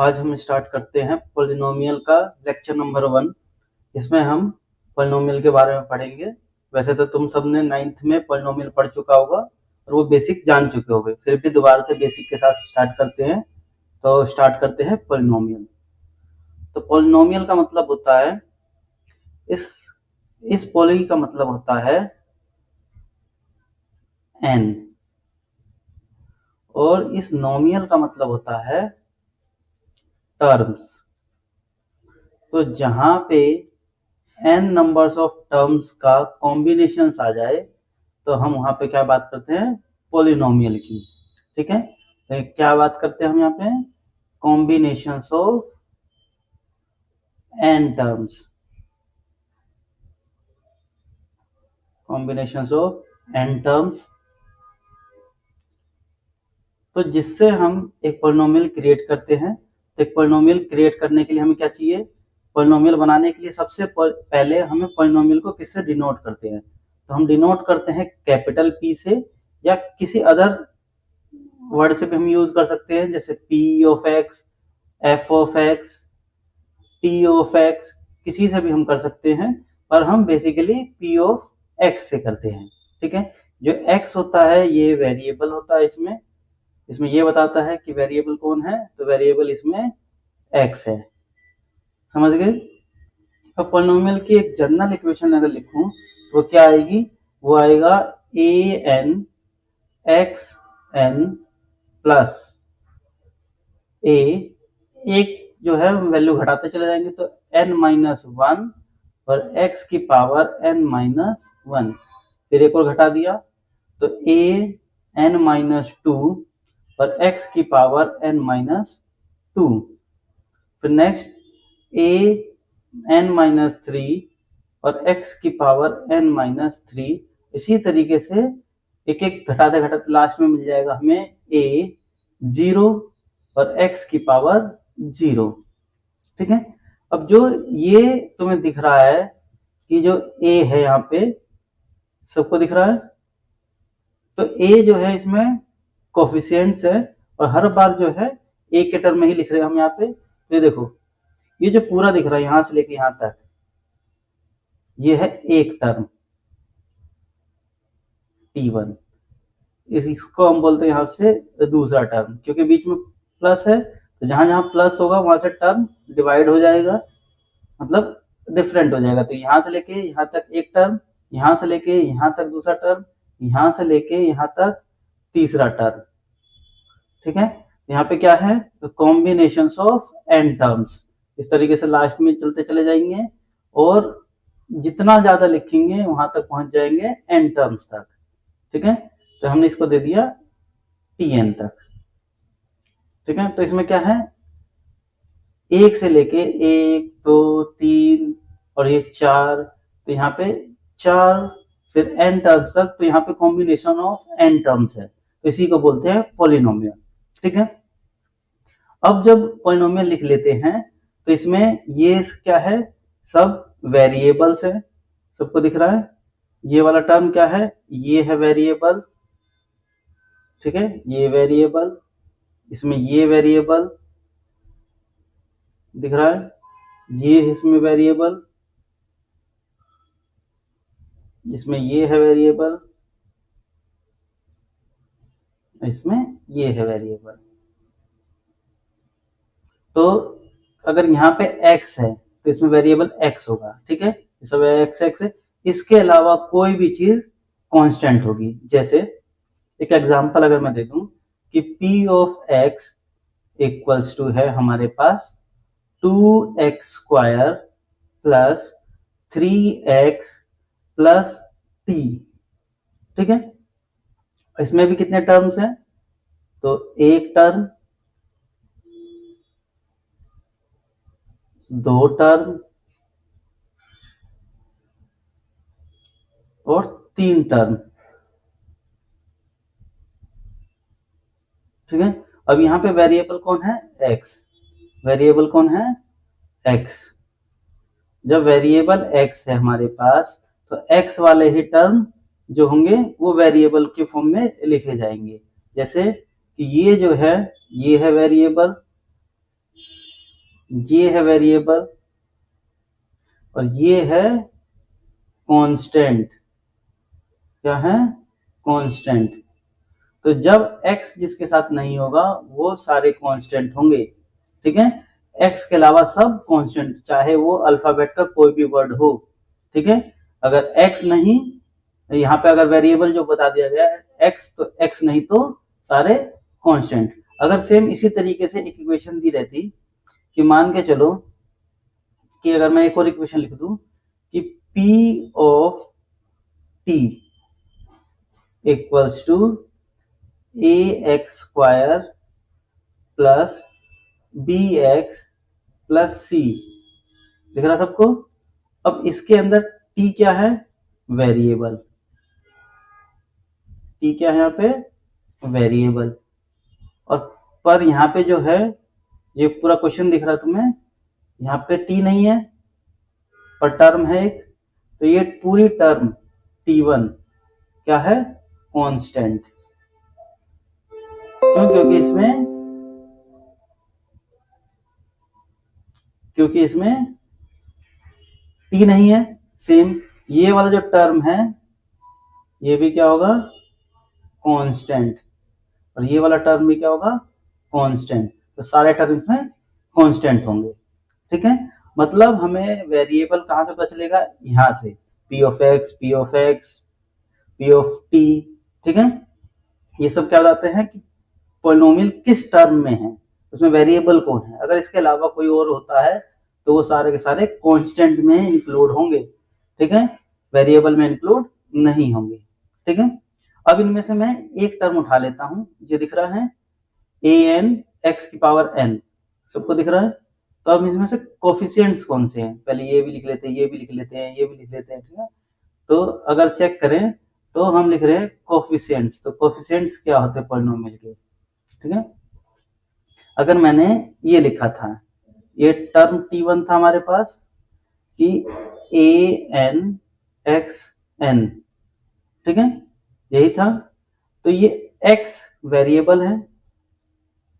आज हम स्टार्ट करते हैं पॉलिनोमियल का लेक्चर नंबर 1। इसमें हम पॉलिनोमियल के बारे में पढ़ेंगे। वैसे तो तुम सबने 9th में पॉलिनोमियल पढ़ चुका होगा और वो बेसिक जान चुके होगे, फिर भी दोबारा से बेसिक के साथ स्टार्ट करते हैं। तो स्टार्ट करते हैं पॉलिनोमियल। तो पॉलिनोमियल का मतलब होता है इस पॉली का मतलब होता है n, और इस नोमियल का मतलब होता है टर्म्स। तो जहां पे n नंबर्स ऑफ टर्म्स का कॉम्बिनेशन आ जाए तो हम वहां पे क्या बात करते हैं, पॉलिनोमियल की। ठीक है, तो क्या बात करते हैं हम यहाँ पे, combination of n terms, combination of n terms. तो जिससे हम एक पॉलिनोमियल क्रिएट करते हैं। तो एक पॉलिनोमियल क्रिएट करने के लिए हमें क्या चाहिए, पॉलिनोमियल बनाने के लिए सबसे पहले हमें पॉलिनोमियल को किससे डिनोट करते हैं, तो हम डिनोट करते हैं कैपिटल P से, या किसी अदर वर्ड से भी हम यूज कर सकते हैं, जैसे P of x, F of x, T of x, किसी से भी हम कर सकते हैं, पर हम बेसिकली P ऑफ एक्स से करते हैं। ठीक है, जो x होता है ये वेरिएबल होता है, इसमें ये बताता है कि वेरिएबल कौन है, तो वेरिएबल इसमें x है। समझ गए। अब पॉलिनोमियल की एक जनरल इक्वेशन अगर लिखूं तो वो क्या आएगी, वो आएगा an xn प्लस a, एक जो है वैल्यू घटाते चले जाएंगे तो n-1 और x की पावर n-1, फिर एक और घटा दिया तो a n-2 और x की पावर n-2, फिर नेक्स्ट a n-3 और x की पावर n-3। इसी तरीके से एक एक घटाते घटाते लास्ट में मिल जाएगा हमें a 0 और x की पावर 0। ठीक है, अब जो ये तुम्हें दिख रहा है कि जो a है यहाँ पे सबको दिख रहा है, तो a जो है इसमें कोफिशिएंट्स है और हर बार जो है a के टर्म में ही लिख रहे हैं हम यहाँ पे। तो ये देखो, ये जो पूरा दिख रहा है यहां से लेके यहां तक, ये है एक टर्म t1, इसको हम बोलते हैं यहां से दूसरा टर्म, क्योंकि बीच में प्लस है तो जहां जहां प्लस होगा वहां से टर्म डिवाइड हो जाएगा, मतलब डिफरेंट हो जाएगा। तो यहां से लेके यहां तक एक टर्म, यहां से लेके यहां तक दूसरा टर्म, यहां से लेके यहां तक तीसरा टर्म। ठीक है, यहाँ पे क्या है, कॉम्बिनेशन ऑफ n टर्म्स। इस तरीके से लास्ट में चलते चले जाएंगे और जितना ज्यादा लिखेंगे वहां तक पहुंच जाएंगे n टर्म्स तक। ठीक है, तो हमने इसको दे दिया tn तक। ठीक है, तो इसमें क्या है, एक से लेके 1 2 3 और ये 4, तो यहाँ पे 4 फिर n टर्म्स तक, तो यहाँ पे कॉम्बिनेशन ऑफ n टर्म्स है, तो इसी को बोलते हैं पॉलिनोमियल। ठीक है, अब जब पॉलिनोमियल लिख लेते हैं तो इसमें ये क्या है, सब वेरिएबल्स है, सबको दिख रहा है। ये वाला टर्म क्या है, ये है वेरिएबल। ठीक है, ये वेरिएबल, इसमें ये वेरिएबल दिख रहा है, ये इसमें वेरिएबल, इसमें ये है वेरिएबल, इसमें ये है वेरिएबल। तो अगर यहाँ पे x है तो इसमें वेरिएबल x होगा। ठीक है, सब x है, इसके अलावा कोई भी चीज कांस्टेंट होगी। जैसे एक एग्जांपल अगर मैं दे दूं कि p of x equals to है हमारे पास 2x² plus 3x plus t। ठीक है, इसमें भी कितने टर्म्स हैं, तो एक टर्म, दो टर्म और तीन टर्म। ठीक है, अब यहाँ पे वेरिएबल कौन है, x, वेरिएबल कौन है, x। जब वेरिएबल x है हमारे पास तो x वाले ही टर्म जो होंगे वो वेरिएबल के फॉर्म में लिखे जाएंगे। जैसे कि ये जो है ये है वेरिएबल, ये है वेरिएबल और ये है कांस्टेंट। क्या है? कांस्टेंट। तो जब x जिसके साथ नहीं होगा वो सारे कांस्टेंट होंगे, ठीक है। x के अलावा सब कांस्टेंट, चाहे वो अल्फाबेट का कोई भी वर्ड हो, ठीक है। अगर x नहीं, यहाँ पे अगर वेरिएबल जो बता दिया गया है x, तो x नहीं तो सारे कांस्टेंट। अगर सेम इसी तरीके से एक इक्वेशन दी रहती कि मान के चलो कि अगर मैं एक और इक्वेशन लिख दूं कि p of t equals to ax square plus bx plus c, दिख रहा सबको। अब इसके अंदर t क्या है? वेरिएबल। t क्या है यहाँ पे? वेरिएबल। और पर यहाँ पे जो है, ये पूरा क्वेश्चन दिख रहा है तुम्हें, यहाँ पे t नहीं है पर टर्म है एक, तो ये पूरी टर्म t1 क्या है? कांस्टेंट। क्यों? क्योंकि इसमें t नहीं है। सेम ये वाला जो टर्म है ये भी क्या होगा? कांस्टेंट। और ये वाला टर्म भी क्या होगा? कांस्टेंट। तो सारे टर्म इसमें कांस्टेंट होंगे, ठीक है। मतलब हमें वेरिएबल कहां से पता चलेगा? यहां से, p of x, p of x, p of t, ठीक है। ये सब क्या बताते हैं कि पॉलिनोमियल किस टर्म में है, उसमें वेरिएबल कौन है। अगर इसके अलावा कोई और होता है तो वो सारे के सारे कांस्टेंट में इंक्लूड होंगे, ठीक है, वेरिएबल में इंक्लूड नहीं होंगे, ठीक है। अब इनमें से मैं एक टर्म उठा लेता हूं, जो दिख रहा है an x की पावर n, सबको दिख रहा है। तो अब इसमें से कोफिशिएंट्स कौन से हैं? पहले ये भी लिख लेते हैं, ये भी लिख लेते हैं, ये भी लिख लेते हैं, ठीक है। तो अगर चेक करें तो हम लिख रहे हैं कोफिशिएंट्स। तो कोफिशिएंट्स क्या होते हैं पॉलिनोमियल के, ठीक है। अगर मैंने ये लिखा था, ये टर्म t1 था हमारे पास कि an x n, ठीक है, यही था। तो ये x वेरिएबल है,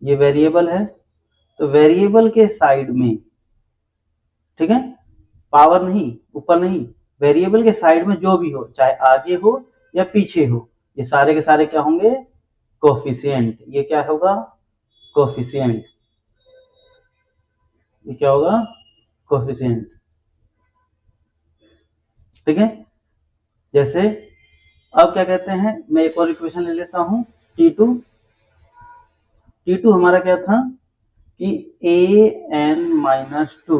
ये वेरिएबल है। तो वेरिएबल के साइड में, ठीक है, पावर नहीं, ऊपर नहीं, वेरिएबल के साइड में जो भी हो, चाहे आगे हो या पीछे हो, ये सारे के सारे क्या होंगे? कोफिशिएंट। ये क्या होगा? कोफिशिएंट। ये क्या होगा? कोफिशिएंट, ठीक है। जैसे अब क्या कहते हैं, मैं एक और इक्वेशन ले लेता हूं, T2। T2 हमारा क्या था कि an माइनस टू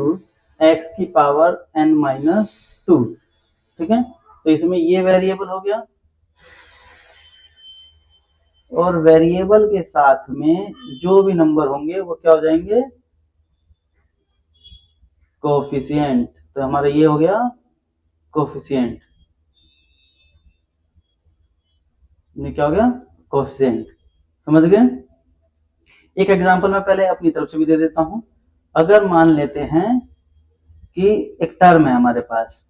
एक्स की पावर n माइनस टू, ठीक है। तो इसमें ये वेरिएबल हो गया, और वेरिएबल के साथ में जो भी नंबर होंगे वो क्या हो जाएंगे? कोफिशिएंट। तो हमारा ये हो गया कोफिशिएंट। ये क्या हो गया? कोफिशिएंट। समझ गए? एक एग्जांपल मैं पहले अपनी तरफ से भी दे देता हूं। अगर मान लेते हैं कि एक टर्म है हमारे पास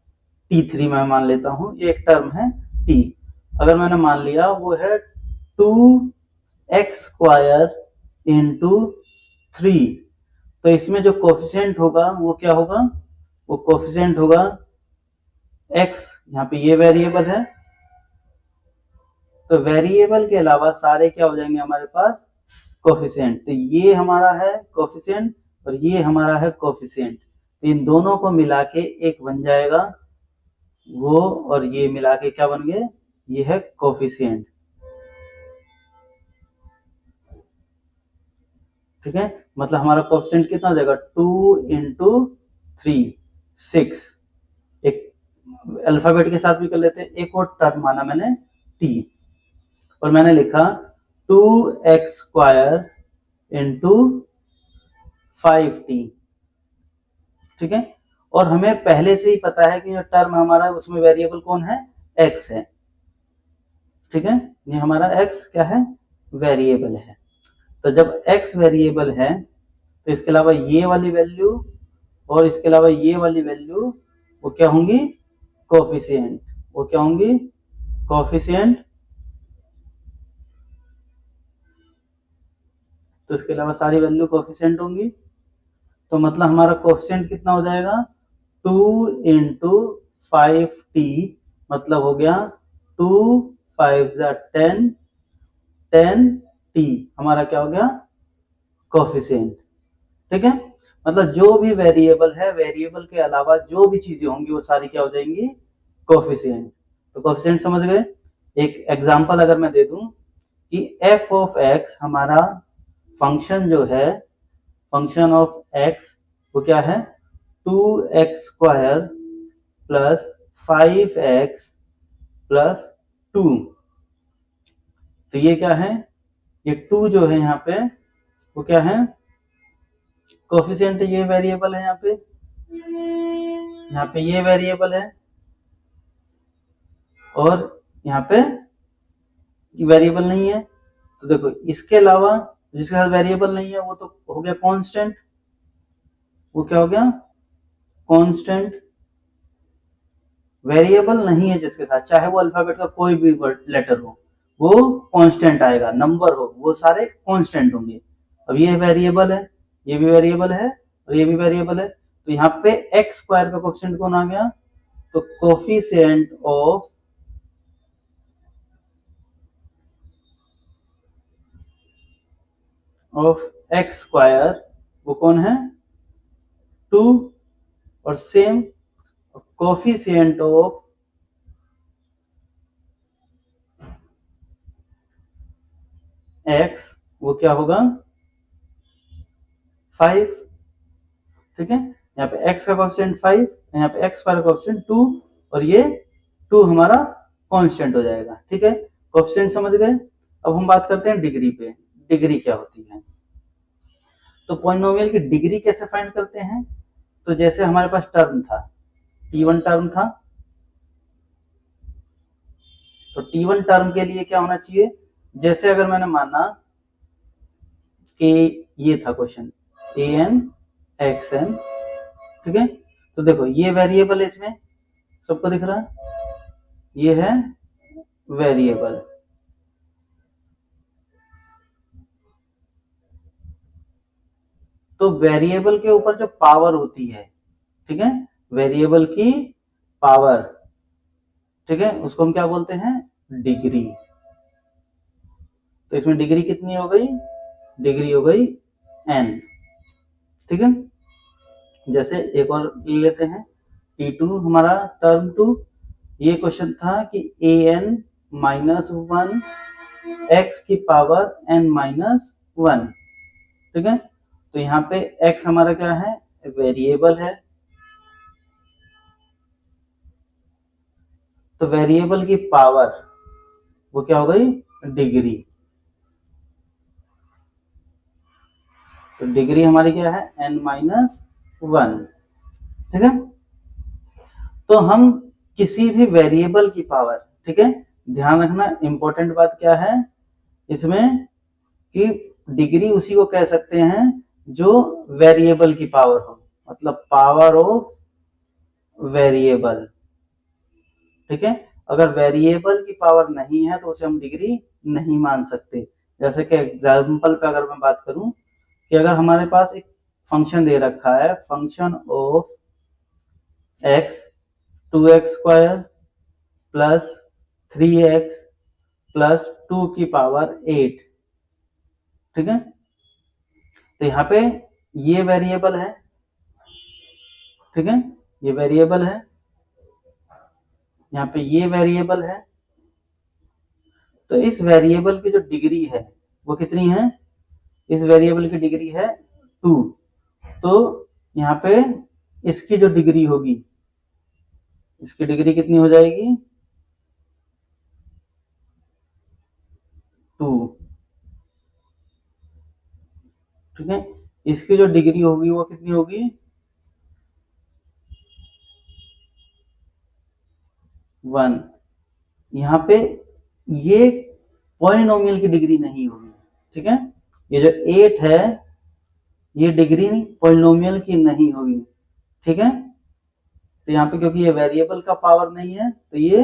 t3, मैं मान लेता हूं ये एक टर्म है t। अगर मैंने मान लिया वो है 2x स्क्वायर इंटू 3, तो इसमें जो कोफिशिएंट होगा वो क्या होगा? वो कोफिशिएंट होगा x। यहाँ पे ये वेरिएबल है, तो वेरिएबल के अलावा सारे क्या हो जाएंगे हमारे पास? कोफिशिएंट। तो ये हमारा है कोफिशिएंट और ये हमारा है कोफिशिएंट। तो इन दोनों को मिला के एक बन जाएगा वो, और ये मिला के क्या बन गए? ये है कोफिशिएंट, ठीक है। मतलब हमारा कोफिशिएंट कितना हो जाएगा? 2 इंटू 3, 6। एक अल्फाबेट के साथ भी कर लेते हैं। एक और टर्म माना मैंने t, और मैंने लिखा 2x स्क्वायर इंटू 5t, ठीक है। और हमें पहले से ही पता है कि जो टर्म हमारा है उसमें वेरिएबल कौन है? x है, ठीक है। ये हमारा x क्या है? वेरिएबल है। तो जब x वेरिएबल है तो इसके अलावा ये वाली वैल्यू और इसके अलावा ये वाली वैल्यू वो क्या होंगी? कोफिशिएंट। वो क्या होंगी? कोफिशिएंट। तो इसके अलावा सारी वैल्यू कोफिशिएंट होंगी। तो मतलब हमारा कोएफिशिएंट कितना हो जाएगा 2 इंटू 5t, मतलब हो गया 2 5 10, 10t हमारा क्या हो गया कोएफिशिएंट। ठीक है, मतलब जो भी वेरिएबल है, वेरिएबल के अलावा जो भी चीजें होंगी वो सारी क्या हो जाएंगी कोएफिशिएंट। तो कोएफिशिएंट समझ गए। एक एग्जांपल अगर मैं दे दूं कि f ऑफ x हमारा फंक्शन जो है, फंक्शन ऑफ x वो क्या है 2x square plus 5x plus 2। तो ये क्या है, ये 2 जो है यहाँ पे वो क्या है कोएफिशिएंट, ये वेरिएबल है यहाँ पे ये वेरिएबल है, और यहाँ पे वेरिएबल नहीं है। तो देखो इसके अलावा जिसके साथ वेरिएबल नहीं है वो तो हो गया कांस्टेंट, वो क्या हो गया कांस्टेंट। वेरिएबल नहीं है जिसके साथ, चाहे वो अल्फाबेट का कोई भी लेटर हो वो कांस्टेंट आएगा, नंबर हो वो सारे कांस्टेंट होंगे। अब ये वेरिएबल है, ये भी वेरिएबल है और ये भी वेरिएबल है, तो यहाँ पे एक्स स्क्वायर का कोएफिशिएंट कौन आ गया, तो कोएफिशिएंट ऑफ एक्स स्क्वायर वो कौन है 2, और सेम कोएफिशिएंट ऑफ एक्स वो क्या होगा 5। ठीक है, यहाँ पे x का कोएफिशिएंट 5, यहाँ पे x स्क्वायर का कोएफिशिएंट 2, और ये 2 हमारा कांस्टेंट हो जाएगा। ठीक है, कोएफिशिएंट समझ गए। अब हम बात करते हैं डिग्री पे, डिग्री क्या होती है। तो पॉलिनोमियल की डिग्री कैसे फाइंड करते हैं, तो जैसे हमारे पास टर्म था t1 टर्म था, तो t1 टर्म के लिए क्या होना चाहिए, जैसे अगर मैंने माना कि ये था क्वेश्चन an xn, ठीक है, तो देखो ये वेरिएबल है, इसमें सबको दिख रहा है, ये है वेरिएबल। तो वेरिएबल के ऊपर जो पावर होती है, ठीक है, वेरिएबल की पावर, ठीक है, उसको हम क्या बोलते हैं डिग्री। तो इसमें डिग्री कितनी हो गई, डिग्री हो गई n। ठीक है, जैसे एक और ले लेते हैं t2 हमारा टर्म 2, ये क्वेश्चन था कि an माइनस 1 x की पावर n माइनस 1। ठीक है, तो यहाँ पे x हमारा क्या है वेरिएबल है, तो वेरिएबल की पावर वो क्या हो गई डिग्री। तो डिग्री हमारी क्या है n माइनस 1। ठीक है, तो हम किसी भी वेरिएबल की पावर, ठीक है, ध्यान रखना इंपॉर्टेंट बात क्या है इसमें कि डिग्री उसी को कह सकते हैं जो वेरिएबल की पावर हो, मतलब पावर ऑफ वेरिएबल। ठीक है, अगर वेरिएबल की पावर नहीं है तो उसे हम डिग्री नहीं मान सकते। जैसे कि एग्जाम्पल पे अगर मैं बात करूं कि अगर हमारे पास एक फंक्शन दे रखा है, function of x 2x square plus 3x plus 2 की पावर 8। ठीक है, तो यहाँ पे ये वेरिएबल है, ठीक है, ये वेरिएबल है, यहाँ पे ये वेरिएबल है, तो इस वेरिएबल की जो डिग्री है वो कितनी है, इस वेरिएबल की डिग्री है 2। तो यहाँ पे इसकी जो डिग्री होगी, इसकी डिग्री कितनी हो जाएगी 2। ठीक है, इसकी जो डिग्री होगी वो कितनी होगी 1। यहाँ पे ये पॉलिनोमियल की डिग्री नहीं होगी। ठीक है, ये जो 8 है ये डिग्री पॉलिनोमियल की नहीं होगी। ठीक है, तो यहाँ पे क्योंकि ये वेरिएबल का पावर नहीं है तो ये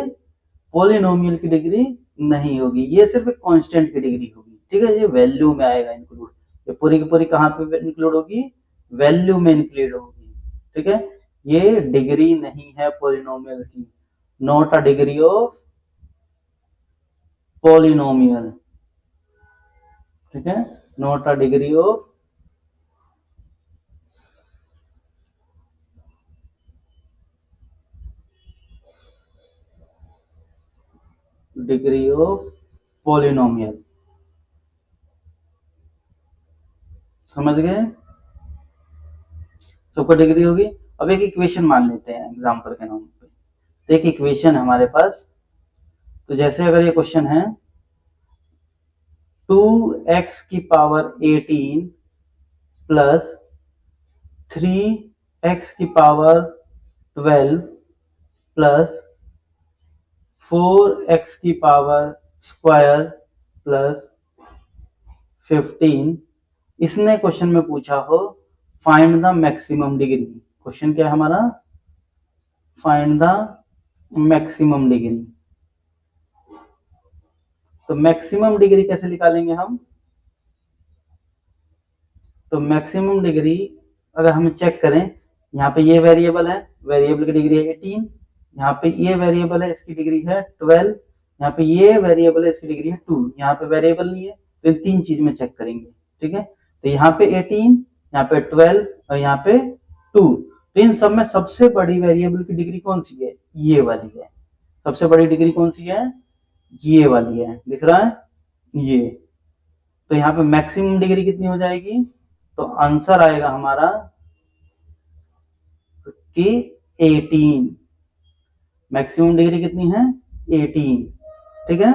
पॉलिनोमियल की डिग्री नहीं होगी, ये सिर्फ कांस्टेंट की डिग्री होगी। ठीक है, ये वैल्यू में आएगा इंक्लूड, ये पूरी की पूरी कहाँ पे इंक्लूड होगी वैल्यू में इंक्लूड होगी, ठीक है। ये डिग्री नहीं है पॉलिनोमियल की, not a degree of polynomial, ठीक है, not a degree of degree of polynomial, समझ गए। सबको डिग्री होगी। अब एक इक्वेशन मान लेते हैं एग्जांपल के नाम पे, तो एक इक्वेशन है हमारे पास। तो जैसे अगर ये क्वेश्चन है 2x की पावर 18 प्लस 3x की पावर 12 प्लस 4x की पावर स्क्वायर प्लस 15, इसने क्वेश्चन में पूछा हो find the maximum degree. Question क्या है हमारा, फाइंड द मैक्सिमम डिग्री। तो मैक्सिमम डिग्री कैसे निकालेंगे हम, तो मैक्सिमम डिग्री अगर हम चेक करें, यहाँ पे ये वेरिएबल है, वेरिएबल की डिग्री है 18, यहाँ पे ये वेरिएबल है इसकी डिग्री है 12, यहाँ पे ये वेरिएबल है इसकी डिग्री है 2, यहाँ पे वेरिएबल नहीं है तो इन तीन चीज में चेक करेंगे, ठीक है। तो यहाँ पे 18, यहाँ पे 12 और यहाँ पे 2, तो इन सब में सबसे बड़ी वेरिएबल की डिग्री कौन सी है, ये वाली है। सबसे बड़ी डिग्री कौन सी है, ये वाली है, दिख रहा है ये। तो यहाँ पे मैक्सिमम डिग्री कितनी हो जाएगी, तो आंसर आएगा हमारा कि 18। मैक्सिमम डिग्री कितनी है, 18, ठीक है।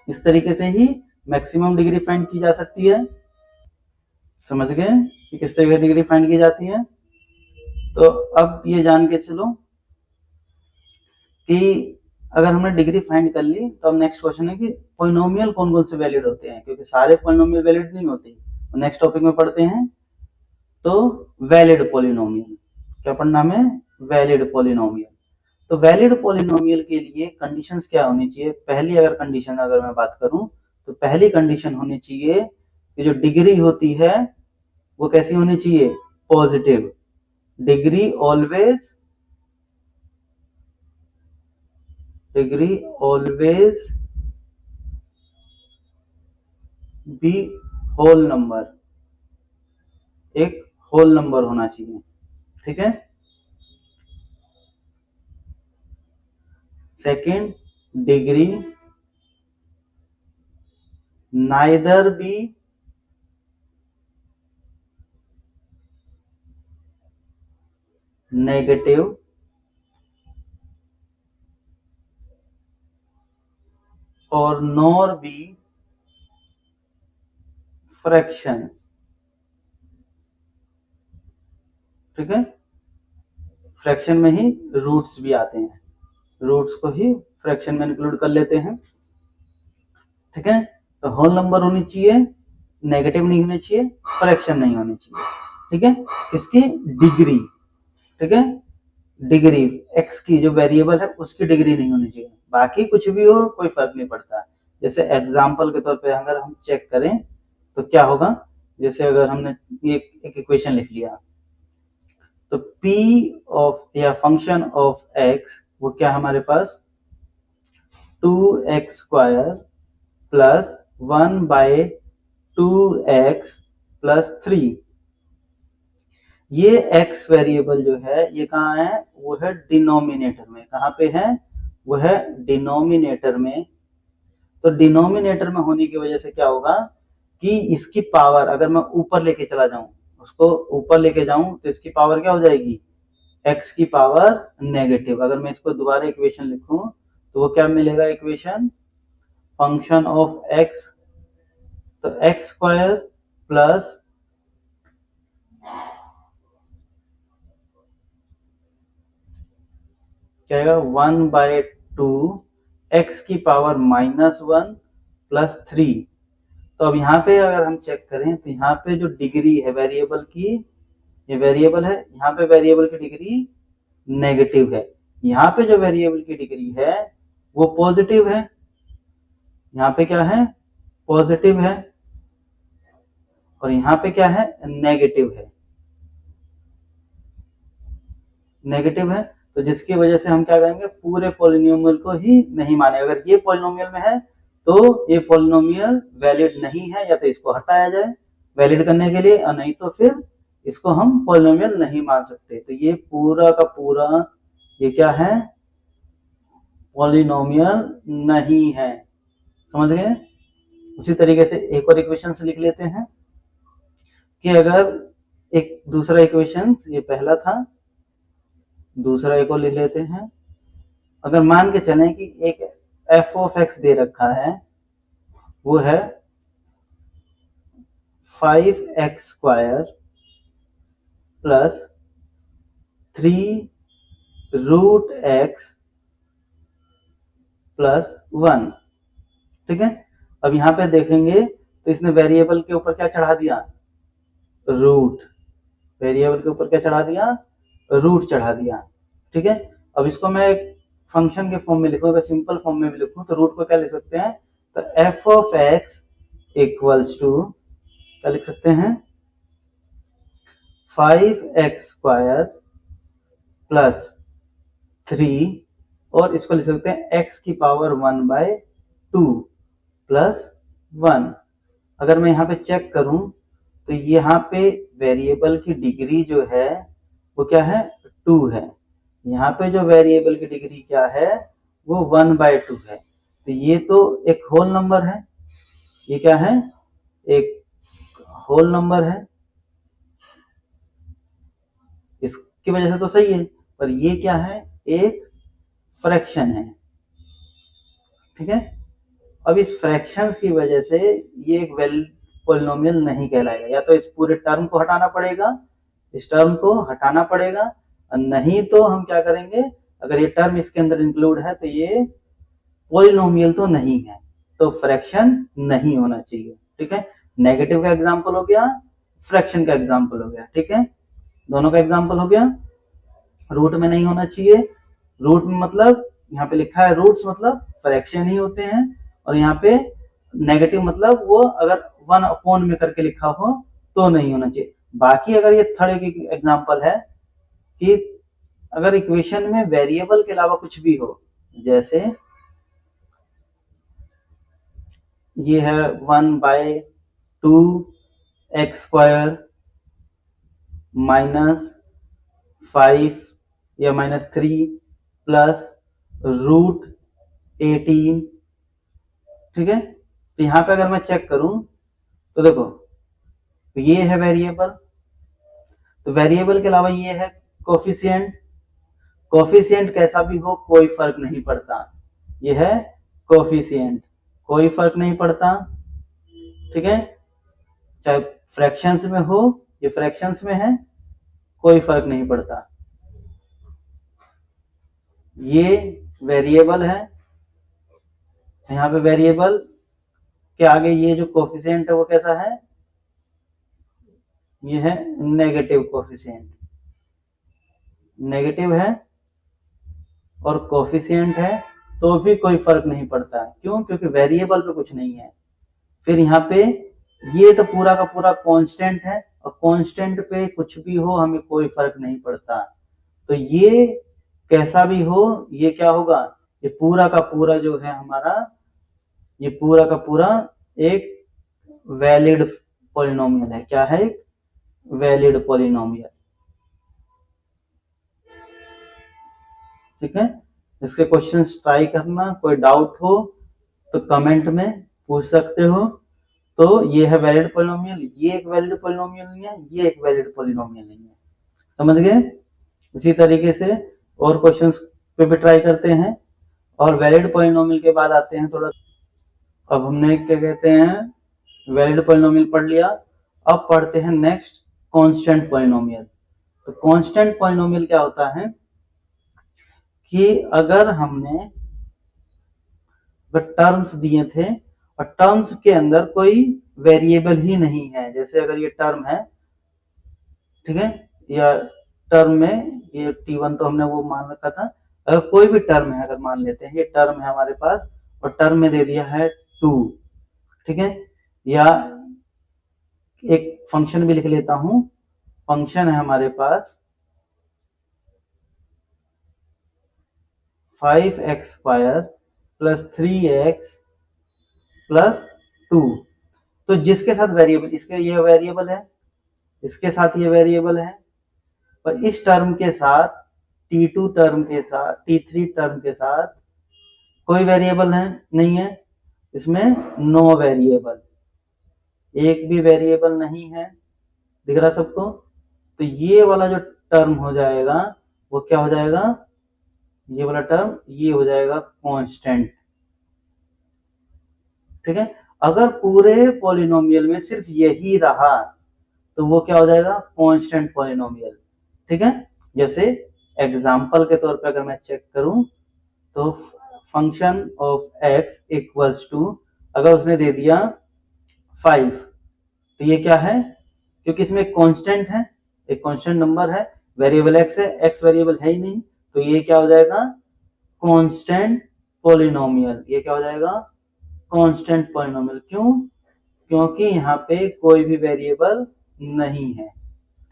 इस तरीके से ही मैक्सिमम डिग्री फाइंड की जा सकती है। समझ गए कि किस तरीके डिग्री फाइंड की जाती है। तो अब ये जान के चलो कि अगर हमने डिग्री फाइंड कर ली तो अब नेक्स्ट क्वेश्चन है कि पॉलिनोमियल कौन कौन से वैलिड होते हैं, क्योंकि सारे पॉलिनोमियल वैलिड नहीं होते। नेक्स्ट टॉपिक में पढ़ते हैं। तो वैलिड पॉलिनोमियल क्या पढ़ना है, वैलिड पॉलिनोमियल। तो वैलिड पॉलिनोमियल के लिए कंडीशंस क्या होनी चाहिए, पहली अगर कंडीशन अगर मैं बात करूं तो पहली कंडीशन होनी चाहिए कि जो डिग्री होती है वो कैसी होनी चाहिए, positive. Degree always be whole number, एक होल नंबर होना चाहिए, ठीक है। Second, degree neither be negative और नॉर बी फ्रैक्शन, ठीक है। फ्रैक्शन में ही रूट्स भी आते हैं, रूट्स को ही फ्रैक्शन में इंक्लूड कर लेते हैं, ठीक है। तो होल नंबर होनी चाहिए, नेगेटिव नहीं होनी चाहिए, फ्रैक्शन नहीं होनी चाहिए, ठीक है। किसकी डिग्री, ठीक है, डिग्री एक्स की जो वेरिएबल है उसकी डिग्री नहीं होनी चाहिए, बाकी कुछ भी हो कोई फर्क नहीं पड़ता। जैसे एग्जांपल के तौर पे अगर हम चेक करें तो क्या होगा, जैसे अगर हमने एक इक्वेशन लिख लिया तो p ऑफ या फंक्शन ऑफ x वो क्या हमारे पास 2x square plus 1/2x plus 3। ये x वेरिएबल जो है ये कहाँ है, वो है डिनोमिनेटर में। कहाँ पे है, वो है डिनोमिनेटर में। तो डिनोमिनेटर में होने की वजह से क्या होगा कि इसकी पावर अगर मैं ऊपर लेके चला जाऊं, उसको ऊपर लेके जाऊं तो इसकी पावर क्या हो जाएगी, x की पावर नेगेटिव। अगर मैं इसको दोबारा इक्वेशन लिखूं तो वो क्या मिलेगा, इक्वेशन फंक्शन ऑफ x, तो x स्क्वायर प्लस क्या आएगा 1/2 x की पावर -1 प्लस 3। तो अब यहाँ पे अगर हम चेक करें तो यहाँ पे जो डिग्री है वेरिएबल की, ये वेरिएबल है, यहाँ पे वेरिएबल की डिग्री नेगेटिव है, यहाँ पे जो वेरिएबल की डिग्री है वो पॉजिटिव है, यहाँ पे क्या है पॉजिटिव है और यहाँ पे क्या है नेगेटिव है। नेगेटिव है, तो जिसकी वजह से हम क्या करेंगे, पूरे पॉलिनोमियल को ही नहीं माने। अगर ये पॉलिनोमियल में है तो ये पॉलिनोमियल वैलिड नहीं है, या तो इसको हटाया जाए वैलिड करने के लिए, और नहीं तो फिर इसको हम पॉलिनोमियल नहीं मान सकते। तो ये पूरा का पूरा ये क्या है, पॉलिनोमियल नहीं है। समझ गए? उसी तरीके से एक और इक्वेशन से लिख लेते हैं कि अगर एक दूसरा इक्वेशन, ये पहला था, दूसरा एक और लिख लेते हैं। अगर मान के चलें कि एक एफ ऑफ एक्स दे रखा है, वो है 5x square plus 3√x plus 1। ठीक है, अब यहाँ पे देखेंगे तो इसने वेरिएबल के ऊपर क्या चढ़ा दिया, रूट। वेरिएबल के ऊपर क्या चढ़ा दिया, रूट चढ़ा दिया। ठीक है, अब इसको मैं एक फंक्शन के फॉर्म में लिखूं, अगर सिंपल फॉर्म में भी लिखूं तो रूट को क्या लिख सकते हैं, तो F of X equals to क्या लिख सकते हैं, 5x स्क्वायर प्लस 3, और इसको लिख सकते हैं x की पावर 1/2 प्लस 1। अगर मैं यहाँ पे चेक करूं तो यहाँ पे वेरिएबल की डिग्री जो है वो क्या है, 2 है। यहाँ पे जो वेरिएबल की डिग्री क्या है, वो 1/2 है। तो ये तो एक होल नंबर है, ये क्या है, एक होल नंबर है, इसकी वजह से तो सही है, पर ये क्या है, एक फ्रैक्शन है। ठीक है, अब इस फ्रैक्शंस की वजह से ये एक वैलिड पॉलिनोमियल नहीं कहलाएगा। या तो इस पूरे टर्म को हटाना पड़ेगा, इस टर्म को हटाना पड़ेगा, और नहीं तो हम क्या करेंगे, अगर ये टर्म इसके अंदर इंक्लूड है तो ये पॉलिनोमियल तो नहीं है, तो फ्रैक्शन नहीं होना चाहिए। ठीक है, नेगेटिव का एग्जांपल हो गया, फ्रैक्शन का एग्जांपल हो गया। ठीक है, दोनों का एग्जांपल हो गया। रूट में नहीं होना चाहिए, रूट में मतलब यहाँ पे लिखा है रूट्स मतलब फ्रैक्शन ही होते हैं, और यहाँ पे नेगेटिव मतलब वो अगर 1/, में करके लिखा हो तो नहीं होना चाहिए। बाकी अगर ये थर्ड एग्जांपल है कि अगर इक्वेशन में वेरिएबल के अलावा कुछ भी हो, जैसे ये है 1/2x स्क्वायर -5 या -3 प्लस √18। ठीक है, तो यहाँ पे अगर मैं चेक करूं तो देखो, तो ये है वेरिएबल, तो वेरिएबल के अलावा ये है कोफिशिएंट। कोफिशिएंट कैसा भी हो कोई फर्क नहीं पड़ता, ये है कोफिशिएंट, कोई फर्क नहीं पड़ता। ठीक है, चाहे फ्रैक्शंस में हो, ये फ्रैक्शंस में है, कोई फर्क नहीं पड़ता। ये वेरिएबल है, यहाँ पे वेरिएबल के आगे ये जो कोफिशिएंट है वो कैसा है, ये है नेगेटिव कोफिशिएंट, नेगेटिव है और कोफिशिएंट है तो भी कोई फर्क नहीं पड़ता। क्यों? क्योंकि वेरिएबल पे कुछ नहीं है। फिर यहाँ पे ये तो पूरा का पूरा कांस्टेंट है, और कांस्टेंट पे कुछ भी हो हमें कोई फर्क नहीं पड़ता। तो ये कैसा भी हो, ये क्या होगा, ये पूरा का पूरा जो है हमारा, ये पूरा का पूरा एक वैलिड पॉलिनोमियल है। क्या है? एक वैलिड पॉलिनोमियल। ठीक है, इसके क्वेश्चंस ट्राई करना, कोई डाउट हो तो कमेंट में पूछ सकते हो। तो ये है वैलिड पॉलिनोमियल, ये एक वैलिड पॉलिनोमियल नहीं है, ये एक वैलिड पॉलिनोमियल नहीं है। समझ गए? इसी तरीके से और क्वेश्चंस पे भी ट्राई करते हैं। और वैलिड पॉलिनोमियल के बाद आते हैं थोड़ा, अब हमने क्या कहते हैं वैलिड पॉलिनोमियल पढ़ लिया, अब पढ़ते हैं नेक्स्ट कांस्टेंट पॉलिनोमियल। तो कांस्टेंट पॉलिनोमियल क्या होता है कि अगर हमने टर्म्स दिए थे और टर्म्स के अंदर कोई वेरिएबल ही नहीं है, जैसे अगर ये टर्म है, ठीक है, या टर्म में ये t1 तो हमने वो मान रखा था, अगर कोई भी टर्म है, अगर मान लेते हैं ये टर्म है हमारे पास और टर्म में दे दिया है 2, ठीक है, या एक फंक्शन भी लिख लेता हूं, फंक्शन है हमारे पास 5x² प्लस 3x प्लस 2। तो जिसके साथ वेरिएबल, इसके ये वेरिएबल है, इसके साथ ये वेरिएबल है, और इस टर्म के साथ t2 टर्म के साथ t3 टर्म के साथ कोई वेरिएबल है नहीं है, इसमें नो वेरिएबल, एक भी वेरिएबल नहीं है, दिख रहा सबको। तो ये वाला जो टर्म हो जाएगा वो क्या हो जाएगा, ये वाला टर्म ये हो जाएगा कांस्टेंट। ठीक है, अगर पूरे पॉलिनोमियल में सिर्फ यही रहा तो वो क्या हो जाएगा, कांस्टेंट पॉलिनोमियल। ठीक है, जैसे एग्जांपल के तौर पे अगर मैं चेक करूं तो function of x equals to, अगर उसने दे दिया 5, तो ये क्या है, क्योंकि इसमें एक कांस्टेंट है, एक कांस्टेंट नंबर है, वेरिएबल x है, x वेरिएबल है ही नहीं, तो ये क्या हो जाएगा, कांस्टेंट पॉलिनोमियल। ये क्या हो जाएगा, कांस्टेंट पॉलिनोमियल। क्यों, क्योंकि यहाँ पे कोई भी वेरिएबल नहीं है।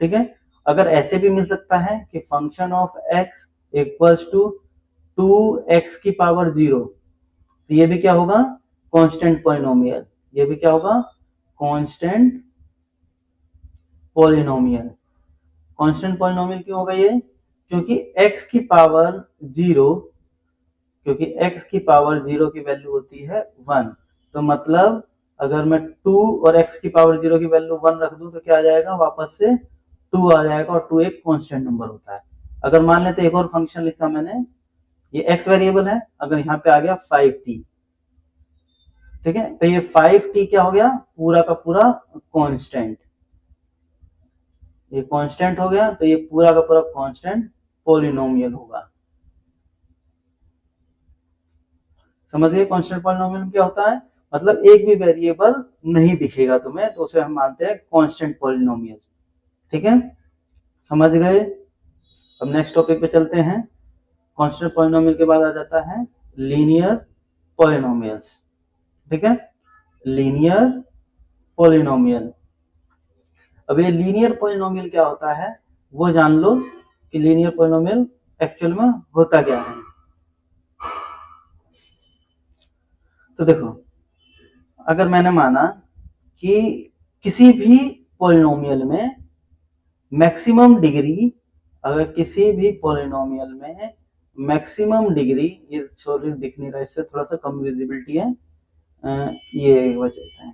ठीक है, अगर ऐसे भी मिल सकता है कि function of x equals to 2x की पावर 0, तो ये भी क्या होगा, कांस्टेंट पॉलिनोमियल। ये भी क्या होगा, कांस्टेंट पॉलिनोमियल। कांस्टेंट पॉलिनोमियल क्यों होगा ये, क्योंकि x की पावर 0, क्योंकि x की पावर 0 की वैल्यू होती है 1, तो मतलब अगर मैं 2 और x की पावर 0 की वैल्यू 1 रख दूं तो क्या आ जाएगा, वापस से 2 आ जाएगा, और 2 एक कांस्टेंट नंबर होता है। अगर मान लेते एक और फंक्शन लिखा मैंने, ये x वेरिएबल है, अगर यहाँ पे आ गया 5t, ठीक है, तो ये 5t क्या हो गया, पूरा का पूरा कांस्टेंट, ये कांस्टेंट हो गया, तो ये पूरा का पूरा कांस्टेंट पॉलिनोमियल होगा। समझिए कांस्टेंट पॉलिनोमियल क्या होता है, मतलब एक भी वेरिएबल नहीं दिखेगा तुम्हें तो उसे हम मानते हैं कांस्टेंट पॉलिनोमियल। ठीक है, समझ गए। अब नेक्स्ट टॉपिक पे चलते हैं। कांस्टेंट पॉलिनोमियल के बाद आ जाता है लीनियर पॉलिनोमियल्स। ठीक है, लीनियर पॉलिनोमियल। अब ये लीनियर पॉलिनोमियल क्या होता है वो जान लो कि लीनियर पॉलिनोमियल एक्चुअल में होता क्या है। तो देखो, अगर मैंने माना कि किसी भी पॉलिनोमियल में मैक्सिमम डिग्री, अगर किसी भी पॉलिनोमियल में मैक्सिमम डिग्री, ये सॉरी दिख नहीं रहा, इससे थोड़ा सा कम विजिबिलिटी है, ये बचता है,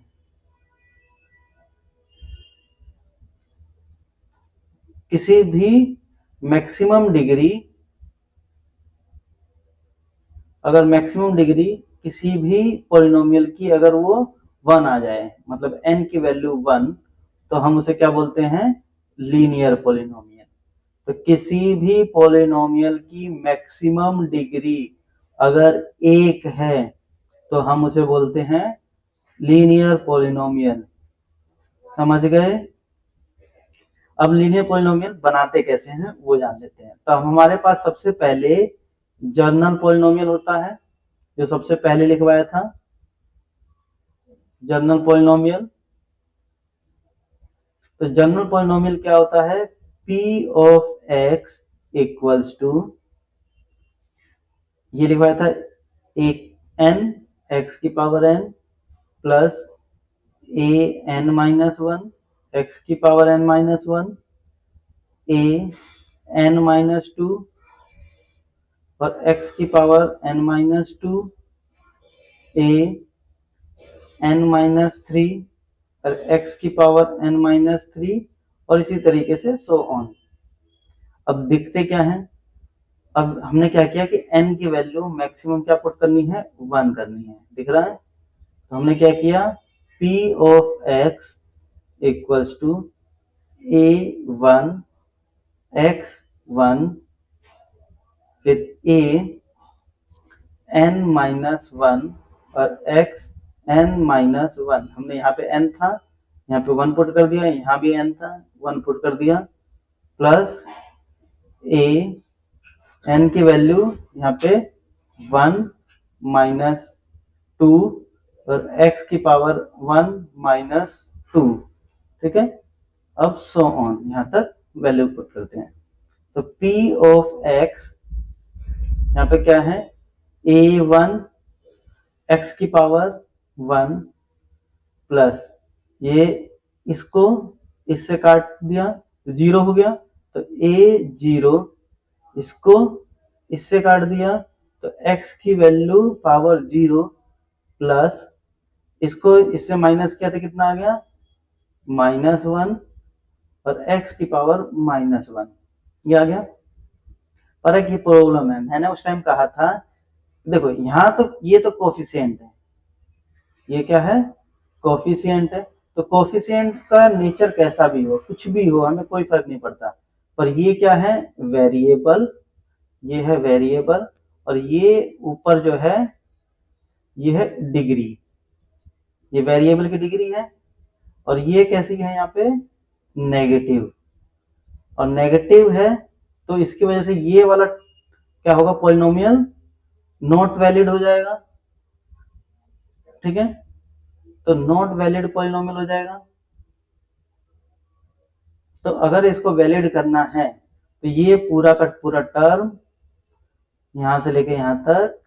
किसी भी मैक्सिमम डिग्री, अगर मैक्सिमम डिग्री किसी भी पॉलिनोमियल की अगर वो 1 आ जाए, मतलब n की वैल्यू 1, तो हम उसे क्या बोलते हैं, लीनियर पॉलिनोमियल। तो किसी भी पॉलिनोमियल की मैक्सिमम डिग्री अगर 1 है तो हम उसे बोलते हैं लीनियर पॉलिनोमियल। समझ गए। अब लीनियर पॉलिनोमियल बनाते कैसे हैं वो जान लेते हैं। तो हमारे पास सबसे पहले जर्नल पॉलिनोमियल होता है, जो सबसे पहले लिखवाया था, जर्नल पॉलिनोमियल। तो जर्नल पॉलिनोमियल क्या होता है, p of x equals to, ये लिखवाया था एक n, x की power n plus a n minus 1, x की power n minus 1, a n minus 2 और x की power n minus 2, a n minus 3 और x की पावर n माइनस 3, और इसी तरीके से सो ऑन। अब दिखते क्या है, अब हमने क्या किया कि n की वैल्यू मैक्सिमम क्या पुट करनी है, 1 करनी है, दिख रहा है। तो हमने क्या किया, p of x equals to a1 x1 फिर a n माइनस 1 और x n माइनस 1। हमने यहाँ पे n था, यहाँ पे 1 पुट कर दिया, यहाँ भी n था, 1 पुट कर दिया, प्लस a n की वैल्यू यहाँ पे 1 माइनस 2 और x की पावर 1 माइनस 2। ठीक है, अब सो ऑन, यहाँ तक वैल्यू पुट करते हैं। तो p ऑफ x यहाँ पे क्या है, a1 x की पावर 1 प्लस ये इसको इससे काट दिया तो 0 हो गया, तो a0 इसको इससे काट दिया तो x की वैल्यू पावर 0 प्लस इसको इससे माइनस किया तो कितना आ गया, -1 और x की पावर -1, ये आ गया। पर एक ये प्रॉब्लम है, मैंने उस टाइम कहा था, देखो यहाँ तो ये तो कोफिशिएंट है, ये क्या है, कोफिशिएंट है, तो कोफिशिएंट का नेचर कैसा भी हो, कुछ भी हो, हमें कोई फर्क नहीं पड़ता, पर ये क्या है, वेरिएबल, ये है वेरिएबल, और ये ऊपर जो है ये है डिग्री, ये वेरिएबल की डिग्री है, और ये कैसी है यहाँ पे, नेगेटिव, और नेगेटिव है तो इसकी वजह से ये वाला क्या होगा, पॉलिनोमियल नॉट वैलिड हो जाएगा, ठीक है, तो नॉट वैलिड पॉलिनोमियल हो जाएगा। तो अगर इसको वैलिड करना है तो ये पूरा का पूरा टर्म यहां से लेके यहां तक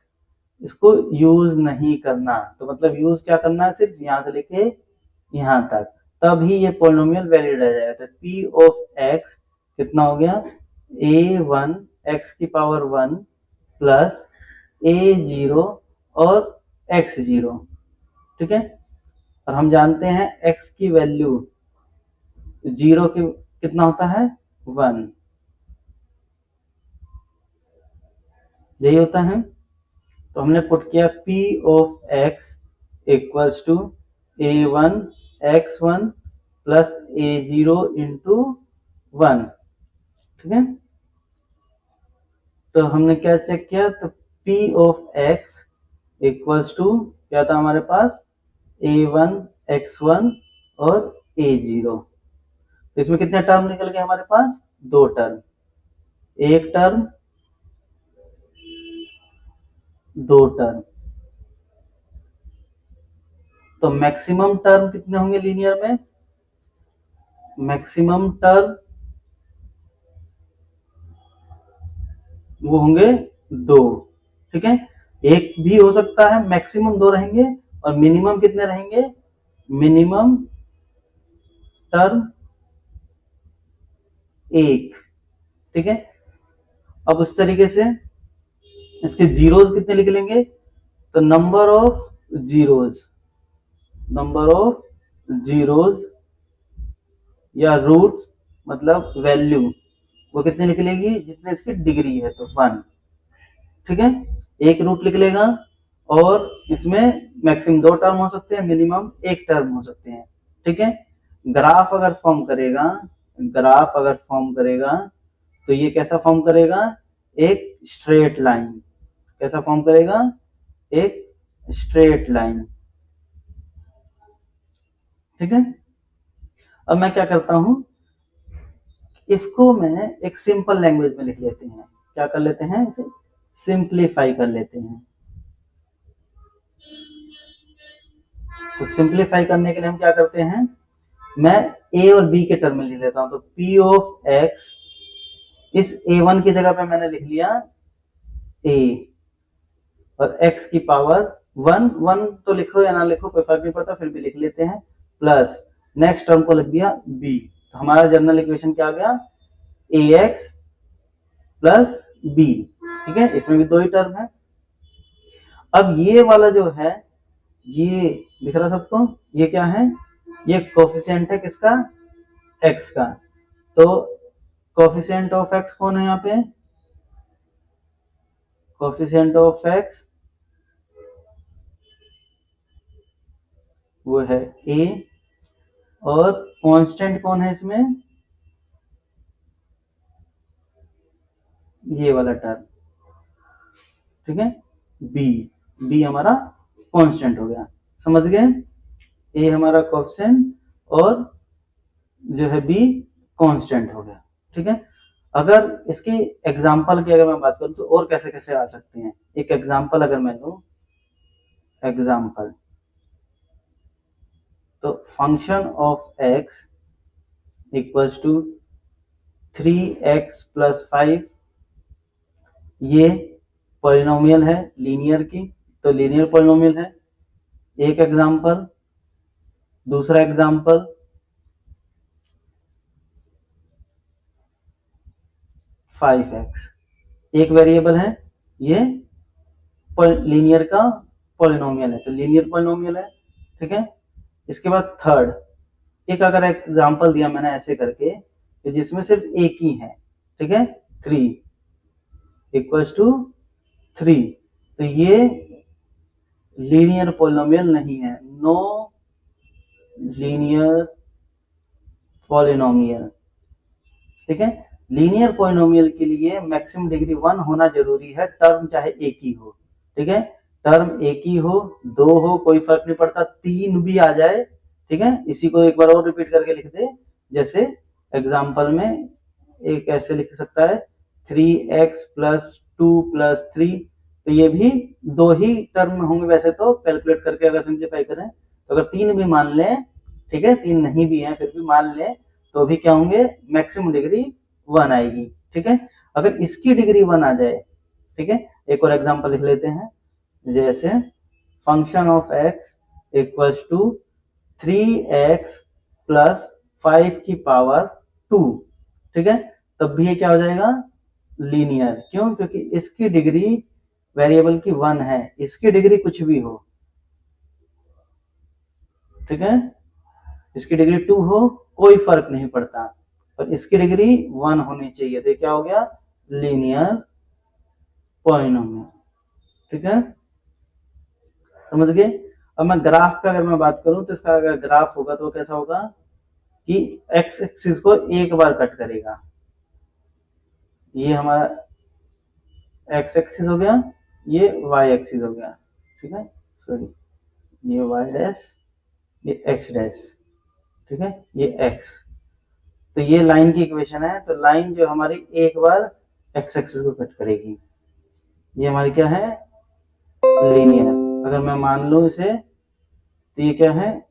इसको यूज नहीं करना, तो मतलब यूज क्या करना है, सिर्फ यहां से लेके यहां तक, तभी ये पॉलिनोमियल वैलिड रह जाएगा। तो p ऑफ x कितना हो गया, a1 x की पावर 1 प्लस a0 और x0, ठीक है, और हम जानते हैं x की वैल्यू 0 की कितना होता है, 1, यही होता है। तो हमने पुट किया p of x equals to a1 x1 plus a0 into 1, ठीक है, तो हमने क्या चेक किया, तो p of x equals to क्या था हमारे पास, a1 x1 और a0, तो इसमें कितने टर्म निकल गए हमारे पास, 2 टर्म, एक टर्म 2 टर्म, तो मैक्सिमम टर्म कितने होंगे लीनियर में, मैक्सिमम टर्म वो होंगे 2, ठीक है, एक भी हो सकता है, मैक्सिमम 2 रहेंगे, और मिनिमम कितने रहेंगे, मिनिमम टर्म 1, ठीक है। अब उस तरीके से इसके जीरोज कितने लिख लेंगे, तो नंबर ऑफ जीरोज या रूट मतलब वैल्यू वो कितने निकलेगी, जितने इसकी डिग्री है, तो 1, ठीक है, एक रूट लिख लेगा, और इसमें मैक्सिमम 2 टर्म हो सकते हैं, मिनिमम 1 टर्म हो सकते हैं, ठीक है। ग्राफ अगर फॉर्म करेगा तो ये कैसा फॉर्म करेगा, एक स्ट्रेट लाइन, कैसा फॉर्म करेगा, एक स्ट्रेट लाइन, ठीक है। अब मैं क्या करता हूं, इसको मैं एक सिंपल लैंग्वेज में लिख लेते हैं, क्या कर लेते हैं, इसे सिंप्लीफाई कर लेते हैं। तो सिंप्लीफाई करने के लिए हम क्या करते हैं, मैं a और b के टर्म में लिख लेता हूं, तो p ऑफ x, इस a1 की जगह पे मैंने लिख लिया a, और x की पावर 1 तो लिखो या ना लिखो कोई फर्क नहीं पड़ता, फिर भी लिख लेते हैं, प्लस नेक्स्ट टर्म को लिख दिया b, तो हमारा जनरल इक्वेशन क्या आ गया, ax प्लस b, ठीक है, इसमें भी 2 ही टर्म है। अब ये वाला जो है, ये दिख रहा सबको, ये क्या है, ये कोफिशिएंट है किसका, x का, तो कोफिशिएंट ऑफ x कौन है यहाँ पे, कोफिशिएंट ऑफ x वो है a, और कांस्टेंट कौन है इसमें, ये वाला टर्म, ठीक है, b हमारा कांस्टेंट हो गया, समझ गए, a हमारा कोफिशिएंट और जो है b कांस्टेंट हो गया, ठीक है। अगर इसकी एग्जांपल की अगर मैं बात करूं तो और कैसे कैसे आ सकते हैं, एक एग्जांपल अगर मैं लूं, एग्जांपल, तो function of x equals to 3x plus 5, ये पॉलिनोमियल है लीनियर की, तो लीनियर पॉलिनोमियल है। एक एग्जांपल, दूसरा एग्जांपल, 5x एक वेरिएबल है, ये लीनियर का पॉलिनोमियल है, तो लीनियर पॉलिनोमियल है, ठीक है। इसके बाद थर्ड, एक अगर एग्जांपल दिया मैंने ऐसे करके जिसमें सिर्फ एक ही है, ठीक है, 3 इक्वल्स टू 3, तो ये लीनियर पॉलिनोमियल नहीं है, नो लीनियर पॉलिनोमियल, ठीक है। लीनियर पॉलिनोमियल के लिए मैक्सिमम डिग्री 1 होना जरूरी है, टर्म चाहे एक ही हो, ठीक है, टर्म एक ही हो, 2 हो कोई फर्क नहीं पड़ता, 3 भी आ जाए, ठीक है। इसी को एक बार और रिपीट करके लिख दे, जैसे एग्जांपल में एक ऐसे लिख सकता है 3x + 2 + 3, तो ये भी 2 ही टर्म होंगे वैसे तो कैलकुलेट करके अगर सिंप्लीफाई करें, तो अगर 3 भी मान लें, ठीक है, 3 नहीं भी है फिर भी मान लें, तो भी क्या होंगे, मैक्सिमम डिग्री 1 आएगी, ठीक है। अगर इसकी डिग्री 1 आ जाए, ठीक है, एक और एग्जांपल लिख लेते हैं, जैसे function of x equals to 3x + 5 की पावर 2, ठीक है, तब भी ये क्या हो जाएगा, लीनियर। क्यों, क्योंकि इसकी डिग्री वेरिएबल की 1 है, इसकी डिग्री कुछ भी हो, ठीक है, इसकी डिग्री 2 हो कोई फर्क नहीं पड़ता, और इसकी डिग्री 1 होनी चाहिए, तो क्या हो गया, लीनियर पॉलिनोमियल, ठीक है, समझ गए। अब मैं ग्राफ पे अगर मैं बात करूं तो इसका अगर ग्राफ होगा तो कैसा होगा कि एक्स एक्सिस को एक बार कट करेगा, ये हमारा एक्स एक्सिस हो गया, ये वाई एक्सिस हो गया, ठीक है, सॉरी ये वाई डैश, ये एक्स डैश, ठीक है, ये एक्स, तो ये लाइन की इक्वेशन है, तो लाइन जो हमारी एक बार एक्स एक्सिस को कट करेगी, ये हमारी क्या है, लीनियर। अगर मैं मान लूं इसे, तो ये क्या है,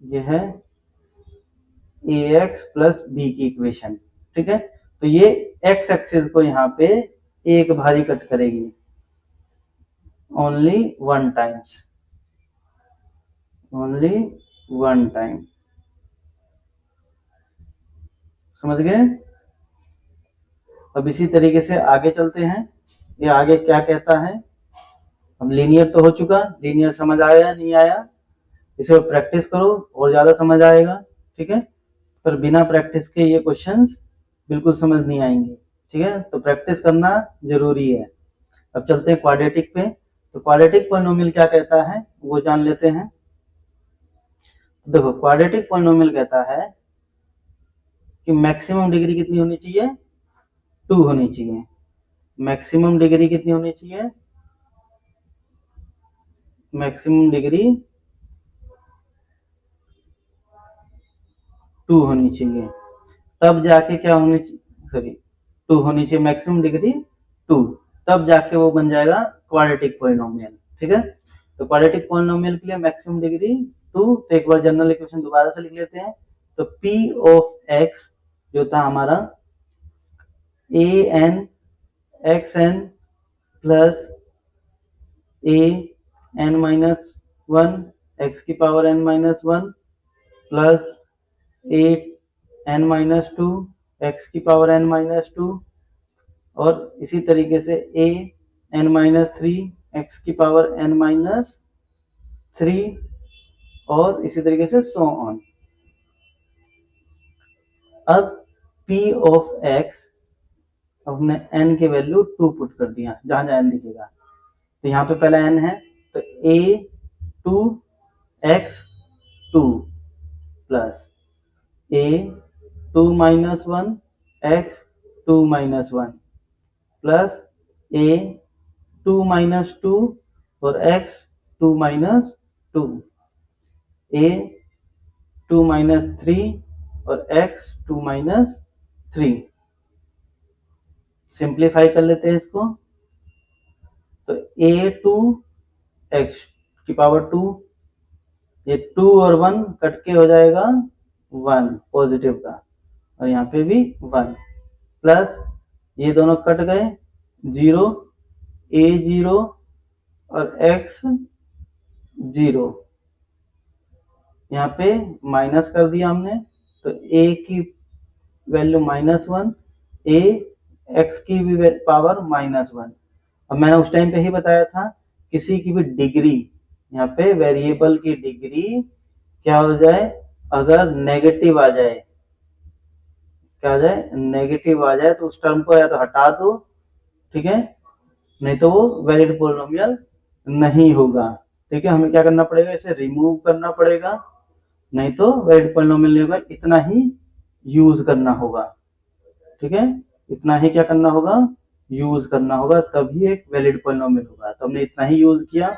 ये है ax + b की इक्वेशन, ठीक है, तो ये x एक्सिस को यहाँ पे एक बारी कट करेगी, ओनली 1 टाइम्स, ओनली 1 टाइम, समझ गए। अब इसी तरीके से आगे चलते हैं, ये आगे क्या कहता है। अब लीनियर तो हो चुका, लीनियर समझ आया नहीं आया, इसे प्रैक्टिस करो और ज्यादा समझ आएगा, ठीक है, पर बिना प्रैक्टिस के ये क्वेश्चंस बिल्कुल समझ नहीं आएंगे, ठीक है, तो प्रैक्टिस करना जरूरी है। अब चलते हैं क्वाड्रेटिक पे, तो क्वाड्रेटिक पॉलिनोमियल क्या कहता है वो जान लेते हैं। देखो क्वाड्रेटिक पॉलिनोमियल कहता है कि मैक्सिमम डिग्री कितनी होनी चाहिए, 2 होनी चाहिए, मैक्सिमम डिग्री कितनी होनी चाहिए, मैक्सिमम डिग्री 2 होनी चाहिए, तब जाके क्या होनी चाहिए, सॉरी 2 होनी चाहिए, मैक्सिमम डिग्री 2, तब जाके वो बन जाएगा क्वाड्रेटिक पॉलिनोमियल, ठीक है। तो क्वाड्रेटिक पॉलिनोमियल के लिए मैक्सिमम डिग्री 2, तो एक बार जनरल इक्वेशन दोबारा से लिख लेते हैं, तो p ऑफ x जो था हमारा an xn plus an-1 x की power n-1 plus an-2 x की पावर n-2, और इसी तरीके से an-3 x की पावर n-3, और इसी तरीके से सो ऑन। अब p ऑफ x, हमने n की वैल्यू 2 पुट कर दिया, जहां जहां n दिखेगा, तो यहाँ पे पहला n है, तो a2 x2 plus a2 - 1 x2 - 1 plus a2 - 2 और x2 - 2, a2 - 3 और x2 - 3। सिंप्लीफाई कर लेते हैं इसको, तो a2 x की पावर 2, ये 2 और 1 कट के हो जाएगा 1 पॉजिटिव का, और यहाँ पे भी 1, प्लस ये दोनों कट गए 0, a0 और x0 यहाँ पे माइनस कर दिया हमने, तो a की वैल्यू -1, a x की भी पावर -1। अब मैंने उस टाइम पे ही बताया था, किसी की भी डिग्री, यहाँ पे वेरिएबल की डिग्री क्या हो जाए, अगर नेगेटिव आ जाए, क्या आ जाए, नेगेटिव आ जाए, तो उस टर्म को या तो हटा दो, ठीक है, नहीं तो वो वैलिड पॉलिनोमियल नहीं होगा। ठीक है, हमें क्या करना पड़ेगा, इसे रिमूव करना पड़ेगा, नहीं तो वैलिड पॉलिनोमियल नहीं होगा। इतना ही यूज करना होगा, ठीक है, इतना ही क्या करना होगा, यूज करना होगा, तभी एक वैलिड पॉलिनोमियल होगा। तो हमने इतना ही यूज किया,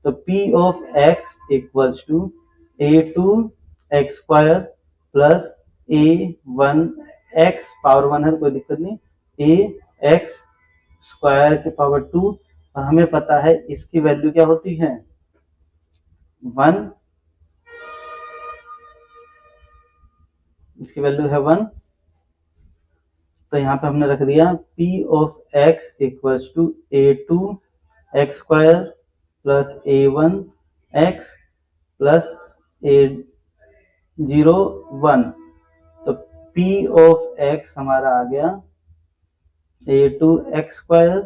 तो p of x equals to a2x² plus a1x power 1 है तो कोई दिक्कत नहीं, ax स्क्वायर के पावर 2, और हमें पता है इसकी वैल्यू क्या होती है, 1, इसकी वैल्यू है 1। तो यहाँ पे हमने रख दिया p of x equals to a2x² plus a1x plus a01। तो p ऑफ x हमारा आ गया a2x²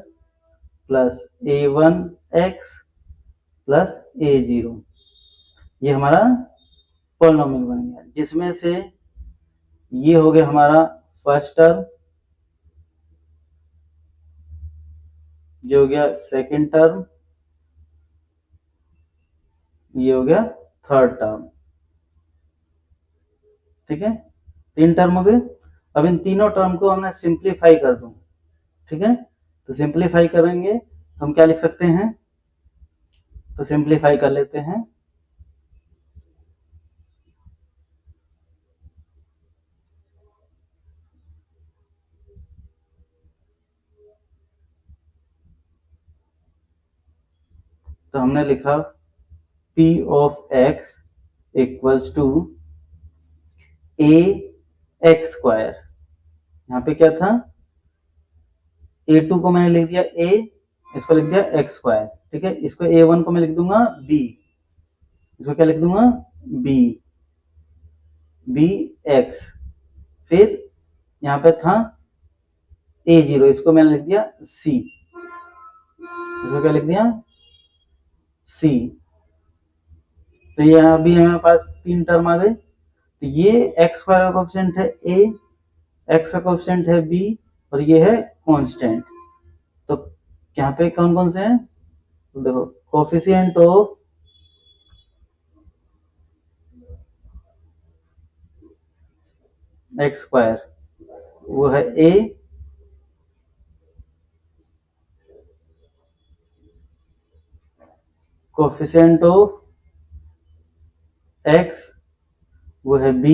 plus a1x plus a0। ये हमारा पॉलिनोमियल बन गया, जिसमें से ये हो गया हमारा फर्स्ट टर्म, ये हो गया सेकंड टर्म, ये हो गया थर्ड टर्म। ठीक है, 3 टर्म हो गए। अब इन तीनों टर्म को हमने सिंप्लीफाई कर दूं, ठीक है, तो सिंप्लीफाई करेंगे तो हम क्या लिख सकते हैं, तो सिंप्लीफाई कर लेते हैं। तो हमने लिखा p of x equals to ax²। यहाँ पे क्या था, a2 को मैंने लिख दिया a, इसको लिख दिया x²। ठीक है, इसको a1 को मैं लिख दूंगा b, इसको क्या लिख दूंगा b, bx। फिर यहाँ पे था a0, इसको मैंने लिख दिया c, इसको क्या लिख दिया c। तो ये अभी हमारे पास 3 टर्म आ गए। तो ये x² का कोएफिशिएंट है a, x का कोएफिशिएंट है b, और ये है कांस्टेंट। तो यहाँ पे कौन कौन से हैं, तो देखो कोएफिशिएंट ऑफ x², वो है a, कोएफिशिएंट ऑफ x वो है b,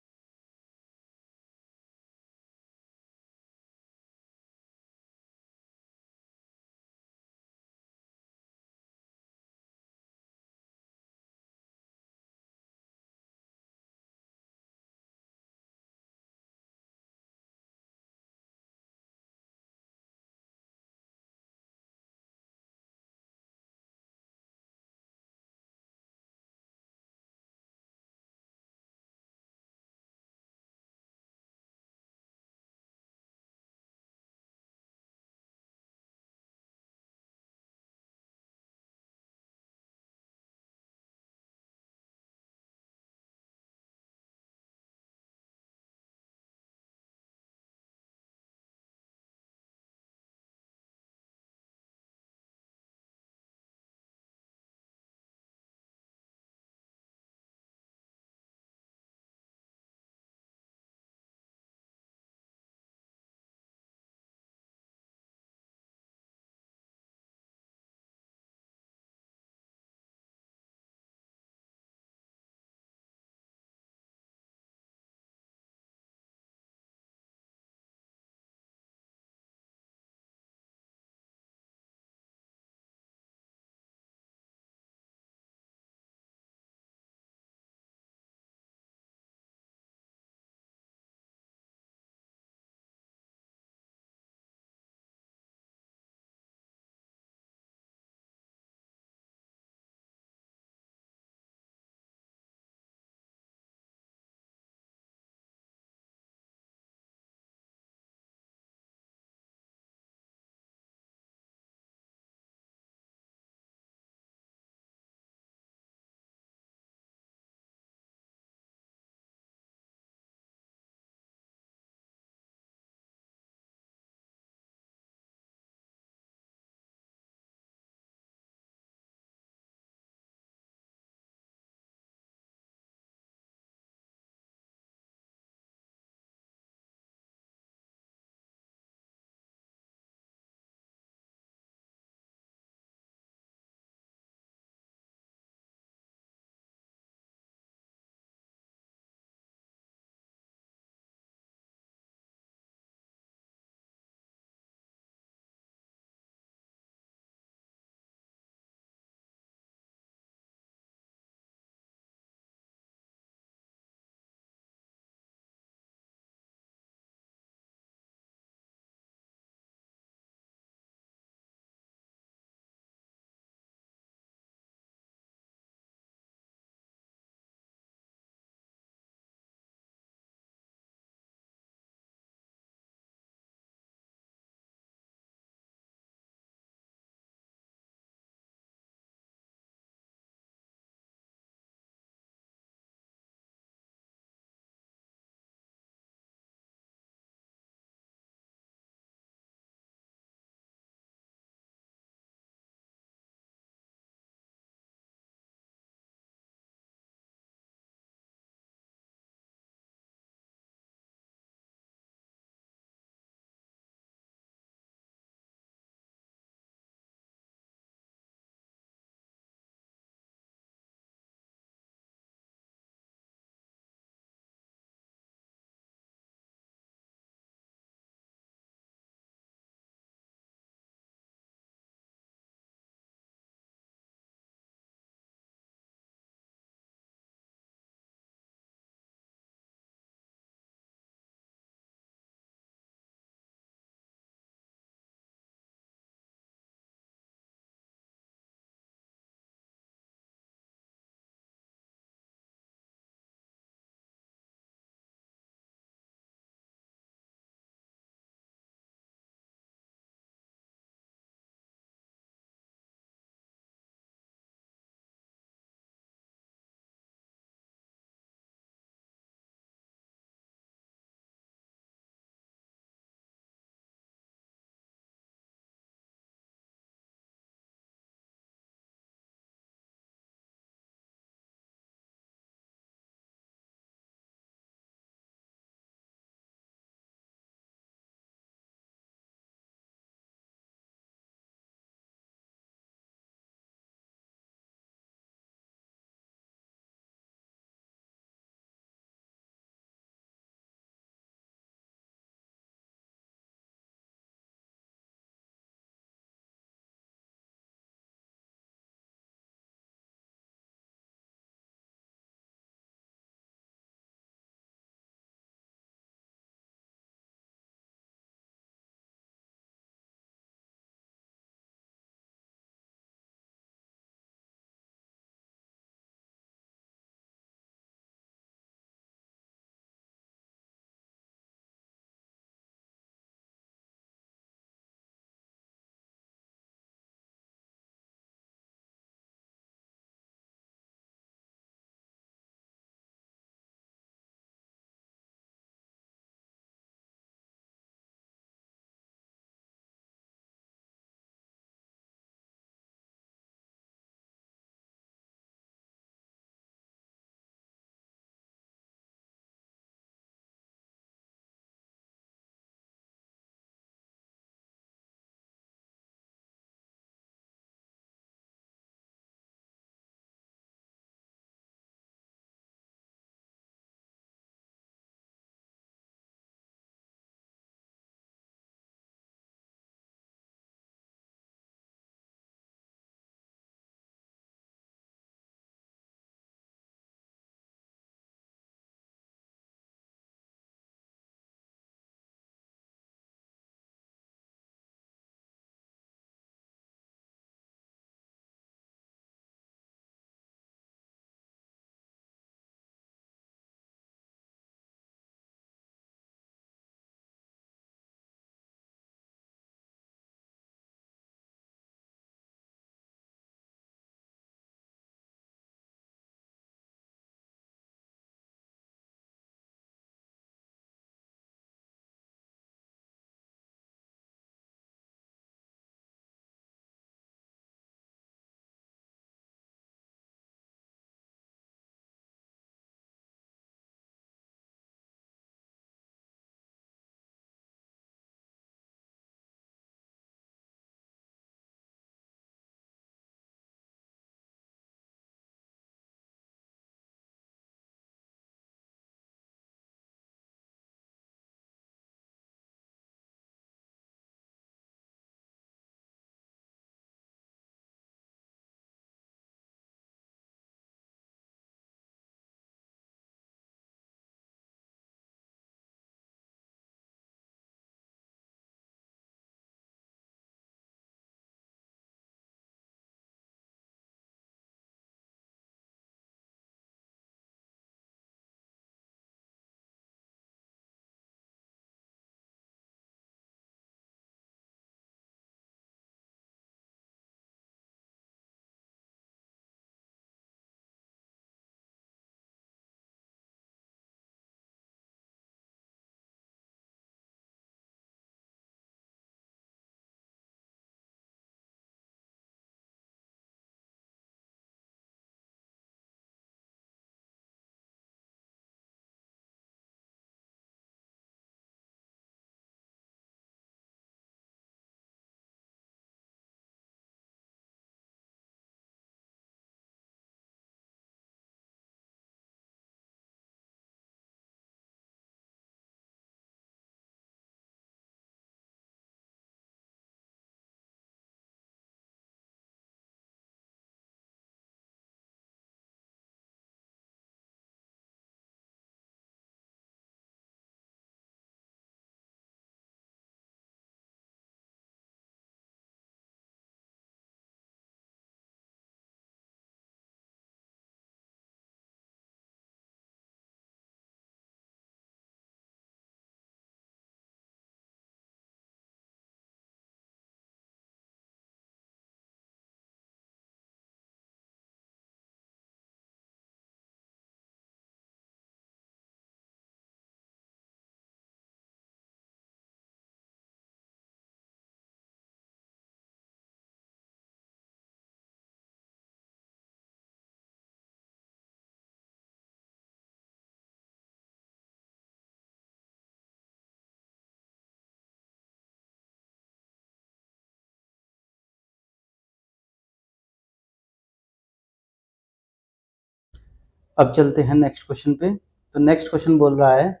अब चलते हैं नेक्स्ट क्वेश्चन पे। तो नेक्स्ट क्वेश्चन बोल रहा है,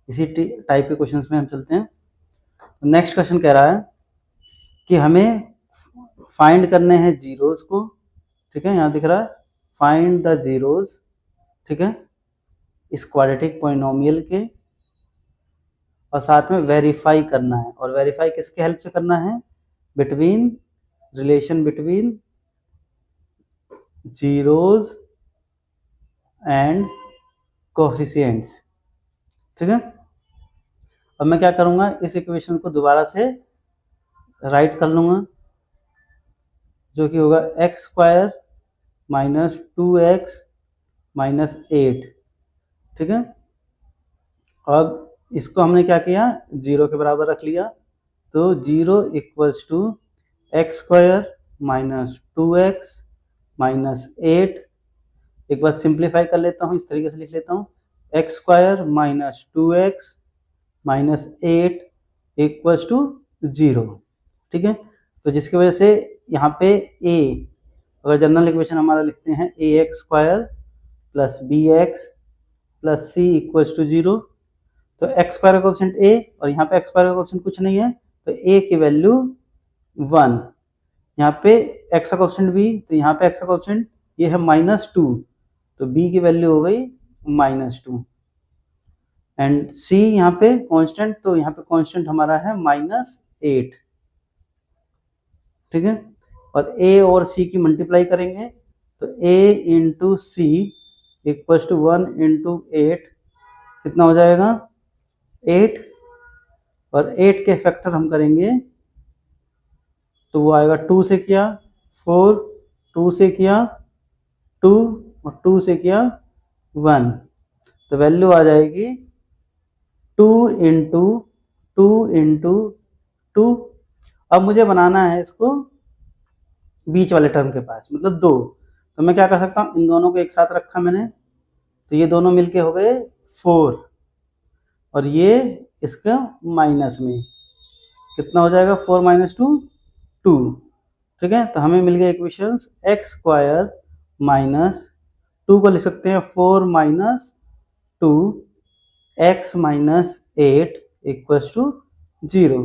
इसी टाइप के क्वेश्चंस में हम चलते हैं। तो नेक्स्ट क्वेश्चन कह रहा है कि हमें फाइंड करने हैं जीरोस को, ठीक है, यहाँ दिख रहा है फाइंड द जीरोस, ठीक है, इस क्वाड्रेटिक पॉलिनोमियल के, और साथ में वेरीफाई करना है। और वेरीफाई किसके हेल्प से करना है? Between, relation between zeros and coefficients, ठीक है। अब मैं क्या करूंगा, इस इक्वेशन को दोबारा से राइट कर लूंगा, जो कि होगा x square minus 2x minus 8, ठीक है। अब इसको हमने क्या किया, जीरो के बराबर रख लिया। तो zero equals to x square minus 2x minus 8। एक बार सिंप्लीफाई कर लेता हूँ, इस तरीके से लिख लेता हूँ, x square minus 2x minus 8 equals to 0, ठीक है। तो जिसकी वजह से यहाँ पे a, अगर जनरल इक्वेशन हमारा लिखते हैं a x square plus b x plus c equals to 0। तो एक्स स्क्वायर का कोएफिशिएंट a और यहाँ पे एक्स स्क्वायर का कोएफिशिएंट कुछ नहीं है, तो a की वैल्यू 1। यहाँ पे x का कोएफिशिएंट b, तो यहाँ पे x का कोएफिशिएंट ये है -2, तो b की वैल्यू हो गई -2। एंड c यहाँ पे कांस्टेंट, तो यहाँ पे कांस्टेंट हमारा है -8, ठीक है। और a और c की मल्टीप्लाई करेंगे, तो a into c equals to 1 into 8, कितना हो जाएगा 8। और 8 के फैक्टर हम करेंगे तो वो आएगा 2 से किया 4, 2 से किया 2 और 2 से किया 1, तो वैल्यू आ जाएगी 2 इंटू 2 इंटू 2। अब मुझे बनाना है इसको बीच वाले टर्म के पास, मतलब 2। तो मैं क्या कर सकता हूँ, इन दोनों को एक साथ रखा मैंने, तो ये दोनों मिलके हो गए 4, और ये इसका माइनस में कितना हो जाएगा 4 माइनस 2 2, ठीक है। तो हमें मिल गया इक्वेशन एक्स स्क्वायर माइनस 2 को लिख सकते हैं 4 minus 2 x minus 8 equals to 0।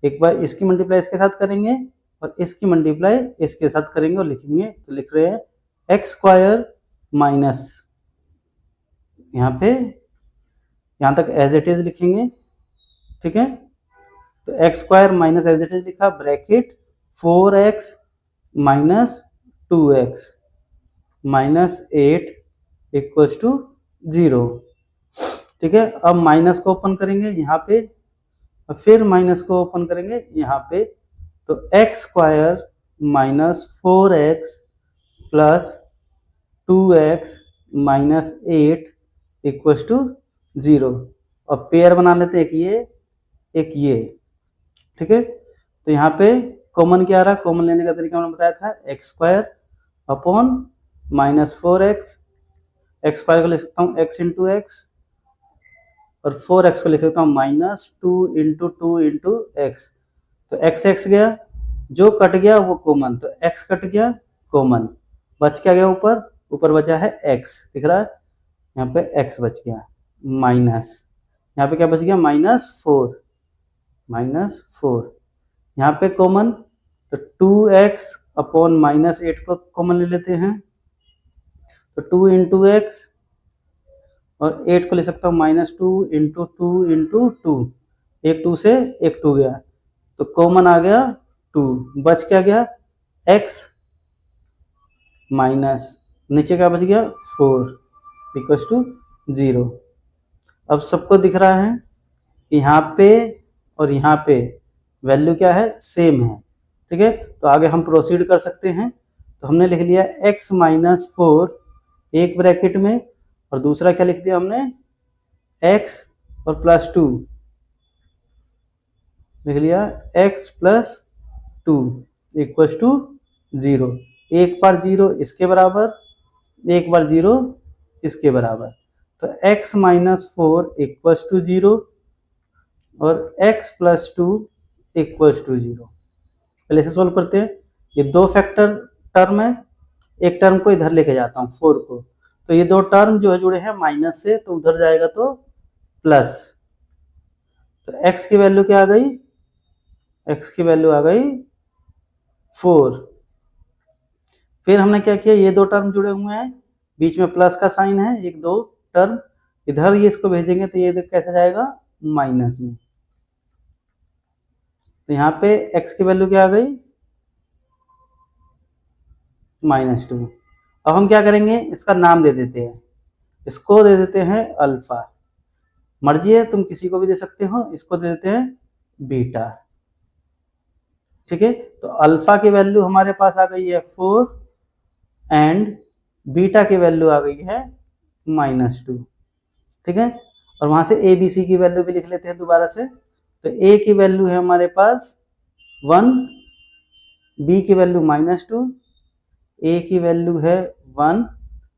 एक बार इसकी मल्टीप्लाई इसके साथ करेंगे और इसकी मल्टीप्लाई इसके साथ करेंगे और लिखेंगे, तो लिख रहे हैं एक्स स्क्वायर माइनस, यहाँ पे यहाँ तक एज इट इज लिखेंगे, ठीक है। तो x square minus as it is लिखा, bracket 4x minus 2x minus 8 equals to 0, ठीक है। अब माइनस को ओपन करेंगे यहाँ पे और फिर माइनस को ओपन करेंगे यहाँ पे, तो x square minus 4x plus 2x minus 8 equals to 0। अब पेयर बना लेते हैं, एक ये, ठीक है। तो यहाँ पे कॉमन क्या आ रहा है, कॉमन लेने का तरीका मैंने बताया था, x square upon minus 4x, x square को लिख सकता हूँ x इंटू एक्स, और 4x को लिख सकता हूँ माइनस 2 इंटू 2 इंटू एक्स। तो x गया, जो कट गया वो कॉमन, तो x कट गया कॉमन, बच क्या गया, ऊपर बचा है x, दिख रहा है, यहाँ पे x बच गया माइनस, यहाँ पे क्या बच गया -4, यहाँ पे कॉमन, तो 2x अपॉन -8 को कॉमन ले लेते हैं, तो 2 इंटू एक्स, और 8 को ले सकता हूँ -2 इंटू 2 इंटू 2, एक 2 से एक 2 गया, तो कॉमन आ गया 2, बच क्या गया x माइनस नीचे क्या बच गया 4 इक्वल्स टू 0। अब सबको दिख रहा है यहाँ पे और यहाँ पे वैल्यू क्या है, सेम है, ठीक है। तो आगे हम प्रोसीड कर सकते हैं। तो हमने लिख लिया x माइनस 4 एक ब्रैकेट में, और दूसरा क्या लिख दिया हमने x और प्लस 2, लिख लिया x प्लस 2 इक्वल्स टू 0। एक बार 0 इसके बराबर, एक बार 0 इसके बराबर, तो x माइनस 4 इक्वल्स टू 0 और x प्लस 2 इक्वल्स टू 0। पहले से सोल्व करते हैं। ये दो फैक्टर टर्म है, एक टर्म को इधर लेके जाता हूँ 4 को, तो ये दो टर्म जो है जुड़े हैं माइनस से, तो उधर जाएगा तो प्लस। तो x की वैल्यू क्या आ गई, x की वैल्यू आ गई 4। फिर हमने क्या किया, ये दो टर्म जुड़े हुए हैं, बीच में प्लस का साइन है, एक दो टर्म इधर ये इसको भेजेंगे तो ये कैसे जाएगा, माइनस में। तो यहाँ पे x की वैल्यू क्या आ गई, -2। अब हम क्या करेंगे, इसका नाम दे देते हैं, इसको दे देते हैं अल्फा। मर्जी है, तुम किसी को भी दे सकते हो, इसको दे देते हैं बीटा। ठीक है, तो अल्फा की वैल्यू हमारे पास आ गई है 4 एंड बीटा की वैल्यू आ गई है -2। ठीक है, और वहां से ए बी सी की वैल्यू भी लिख लेते हैं दोबारा से। तो ए की वैल्यू है हमारे पास 1, बी की वैल्यू -2, ए की वैल्यू है 1,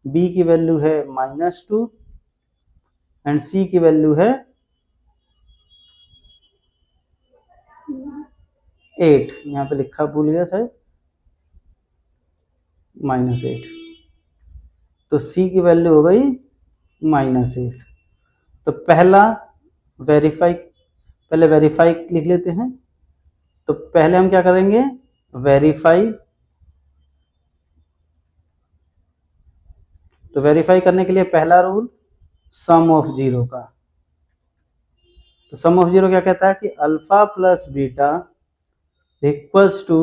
बी की वैल्यू है -2 एंड सी की वैल्यू है 8। यहाँ पे लिखा भूल गया शायद, -8। तो सी की वैल्यू हो गई -8। तो पहला वेरीफाई, पहले वेरीफाई लिख लेते हैं। तो पहले हम क्या करेंगे, वेरीफाई। तो वेरीफाई करने के लिए पहला रूल सम ऑफ जीरो का। तो सम ऑफ जीरो क्या कहता है कि alpha plus beta equals to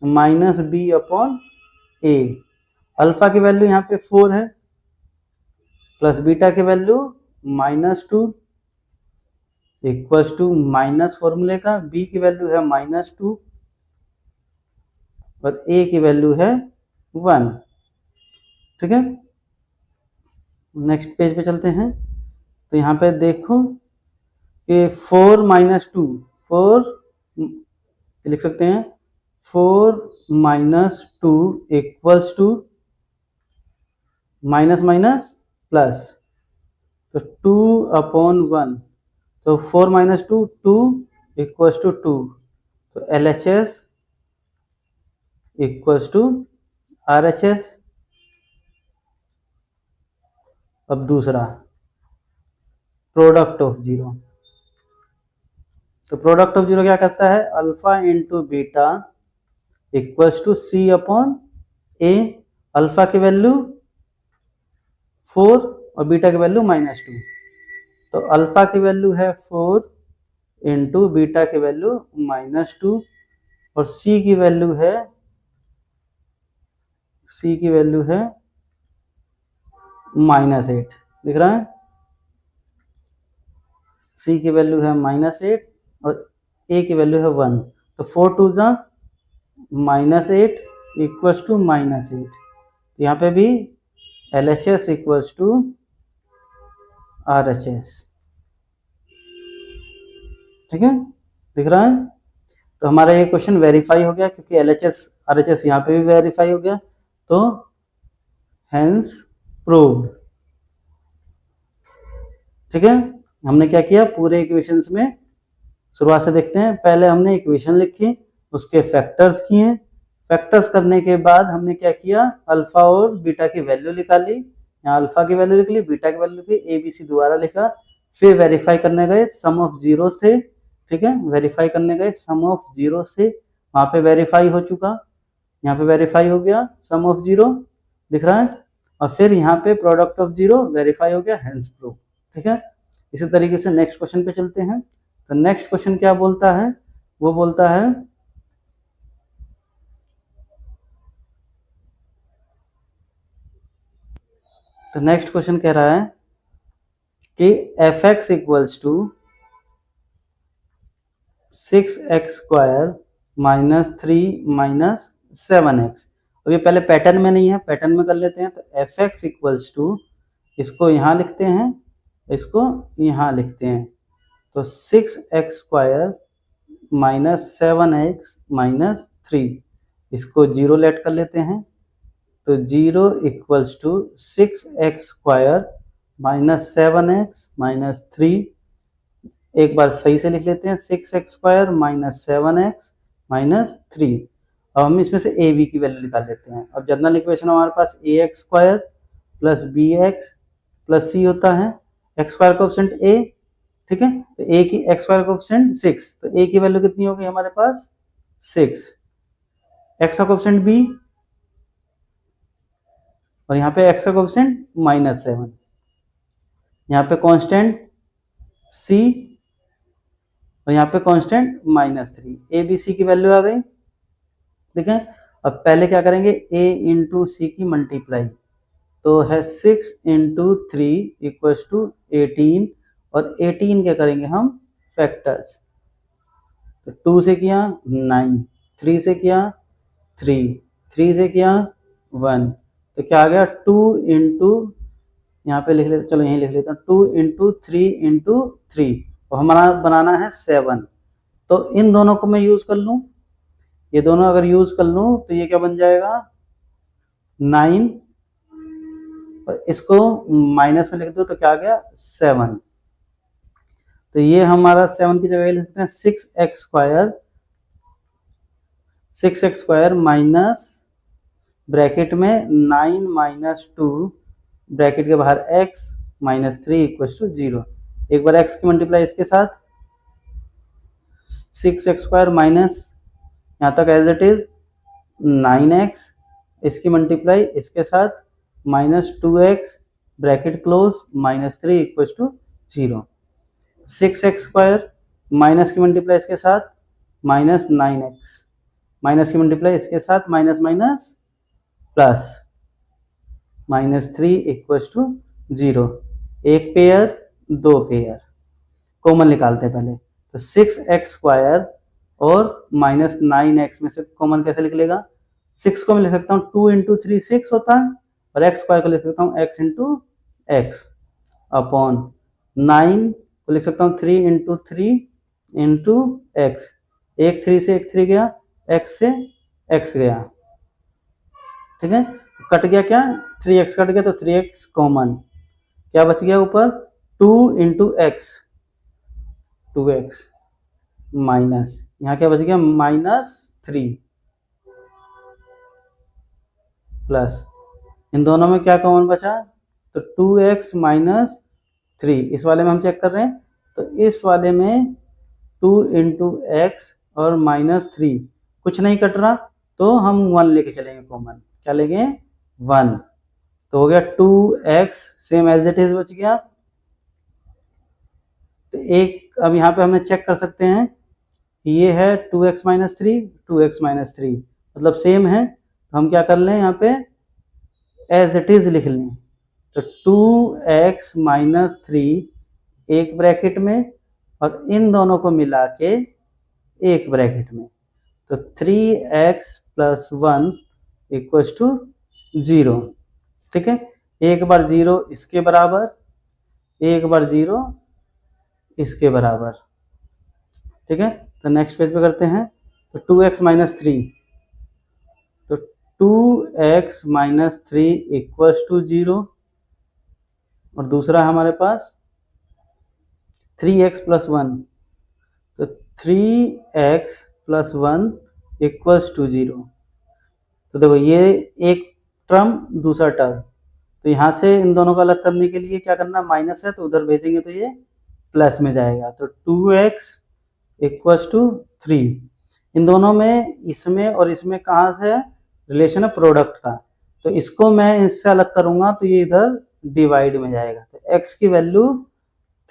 -b upon a. Alpha की वैल्यू यहाँ पे 4 है, प्लस बीटा की वैल्यू -2 इक्वल्स टू माइनस फॉर्मूले का, b की वैल्यू है -2 और a की वैल्यू है 1। ठीक है, नेक्स्ट पेज पे चलते हैं। तो यहाँ पे देखो कि 4 - 2, 4 लिख सकते हैं 4 - 2 equals to minus minus plus, तो 2 अपॉन 1। तो 4 - 2 2 इक्वल्स टू 2। तो LHS इक्वल्स टू RHS। अब दूसरा प्रोडक्ट ऑफ जीरो। तो प्रोडक्ट ऑफ जीरो क्या करता है, alpha into beta equals to c upon a. Alpha की वैल्यू 4 और बीटा की वैल्यू -2। तो अल्फा की वैल्यू है 4 इंटू बीटा की वैल्यू -2 और सी की वैल्यू है -8। दिख रहा है, सी की वैल्यू है -8 और ए की वैल्यू है 1। तो 4 2 जा -8 इक्वल्स टू -8। यहाँ पे भी LHS इक्वल्स टू RHS। ठीक है, दिख रहा है। तो हमारा ये क्वेश्चन वेरीफाई हो गया, क्योंकि LHS RHS यहाँ पे भी वेरीफाई हो गया, तो हेंस प्रूव्ड। ठीक है, हमने क्या किया, पूरे इक्वेशंस में शुरुआत से देखते हैं। पहले हमने इक्वेशन लिखी, उसके फैक्टर्स किए, फैक्टर्स करने के बाद हमने क्या किया, अल्फा और बीटा की वैल्यू निकाली। यहाँ अल्फा की वैल्यू लिख ली, बीटा की वैल्यू लिखी, ABC दोबारा लिखा। फिर वेरीफाई करने गए, सम ऑफ जीरो थे। ठीक है, वेरीफाई करने गए सम ऑफ जीरो से, वहां पे वेरीफाई हो चुका, यहाँ पे वेरीफाई हो गया सम ऑफ जीरो, दिख रहा है। और फिर यहाँ पे प्रोडक्ट ऑफ जीरो वेरीफाई हो गया, हेंस प्रूव। ठीक है, इसी तरीके से नेक्स्ट क्वेश्चन पे चलते हैं। तो नेक्स्ट क्वेश्चन क्या बोलता है, वो बोलता है तो नेक्स्ट क्वेश्चन कह रहा है कि fx equals to 6x² -3 -7x। अब ये पहले पैटर्न में नहीं है, पैटर्न में कर लेते हैं। तो fx इक्वल्स टू, इसको यहाँ लिखते हैं, इसको यहाँ लिखते हैं। तो 6x² -7x -3, इसको 0 लेट कर लेते हैं। तो 0 इक्वल्स टू 6x² -7x -3। एक बार सही से लिख लेते हैं, 6x² -7x -3। अब हम इसमें से a b की वैल्यू निकाल लेते हैं। अब जनरल इक्वेशन हमारे पास ax² plus b x plus c होता है एक्स स्क्वायर कोएफिशिएंट ए, ठीक है। तो ए की एक्स स्क्वायर कोएफिशिएंट 6, तो ए की वैल्यू कितनी होगी हमारे पास 6, एक्स का कोएफिशिएंट बी और यहाँ पे एक्स का कोएफिशिएंट -7, यहाँ पे कांस्टेंट सी और यहाँ पे कांस्टेंट -3, ए बी सी की वैल्यू आ गई, ठीक है। अब पहले क्या करेंगे, a इंटू सी की मल्टीप्लाई, तो है 6 इंटू 3 इक्वल्स टू 18 और 18 क्या करेंगे हम फैक्टर्स, तो 2 से किया 9, 3 से किया 3, 3 से किया 1, तो क्या आ गया 2 इंटू, यहाँ पे लिख लेते, चलो यहीं लिख लेता हूँ, 2 इंटू 3 इंटू 3 और हमारा बनाना है 7, तो इन दोनों को मैं यूज कर लूँ, ये दोनों अगर यूज कर लूँ तो ये क्या बन जाएगा 9 और इसको माइनस में लिख दो तो क्या आ गया 7, तो ये हमारा 7 की जगह लिख सकते हैं 6x स्क्वायर माइनस ब्रैकेट में 9 माइनस 2 ब्रैकेट के बाहर x माइनस 3 इक्वल्स टू 0, एक बार x की मल्टीप्लाई इसके साथ 6x स्क्वायर माइनस यहाँ तक एज इट इज 9x, इसकी मल्टीप्लाई इसके साथ -2x bracket close -3 equals to 0, 6x square minus की मल्टीप्लाई इसके साथ -9x, माइनस की मल्टीप्लाई इसके साथ minus minus plus -3 equals to 0, एक पेयर दो पेयर कॉमन निकालते हैं पहले, तो 6x स्क्वायर और -9x में से कॉमन कैसे लिख लेगा, 6 को मैं लिख सकता हूँ 2 इंटू 3 6 होता है और x स्क्वायर को लिख सकता हूँ x इंटू एक्स अपॉन 9 को लिख सकता हूँ 3 इंटू 3 इंटू एक्स, एक 3 से एक 3 गया, x से x गया, ठीक है, कट गया क्या 3x कट गया तो 3x कॉमन, क्या बच गया ऊपर 2 इंटू एक्स 2x माइनस यहाँ क्या बच गया -3 प्लस, इन दोनों में क्या कॉमन बचा, तो 2x माइनस 3, इस वाले में हम चेक कर रहे हैं, तो इस वाले में 2 इंटू एक्स और -3 कुछ नहीं कट रहा तो हम 1 लेके चलेंगे कॉमन, क्या लेंगे 1, तो हो गया 2x same as it is बच गया, तो एक अब यहाँ पे हमने चेक कर सकते हैं ये है 2x माइनस 3 2x माइनस 3 मतलब सेम है, तो हम क्या कर लें यहाँ पे एज इट इज लिख लें, तो 2x माइनस 3 एक ब्रैकेट में और इन दोनों को मिला के एक ब्रैकेट में, तो 3x प्लस 1 इक्वल्स टू 0, ठीक है, एक बार 0 इसके बराबर, एक बार 0 इसके बराबर, ठीक है। तो नेक्स्ट पेज पे करते हैं, तो 2x माइनस 3, तो 2x माइनस 3 इक्वल्स टू 0 और दूसरा हमारे पास 3x प्लस 1, तो 3x प्लस 1 इक्वल्स टू 0, तो देखो ये एक टर्म दूसरा टर्म, तो यहाँ से इन दोनों को अलग करने के लिए क्या करना, माइनस है तो उधर भेजेंगे तो ये प्लस में जाएगा, तो 2x इक्वल्स टू 3, इन दोनों में इसमें और इसमें कहाँ से रिलेशन है प्रोडक्ट का, तो इसको मैं इससे अलग करूंगा तो ये इधर डिवाइड में जाएगा, तो x की वैल्यू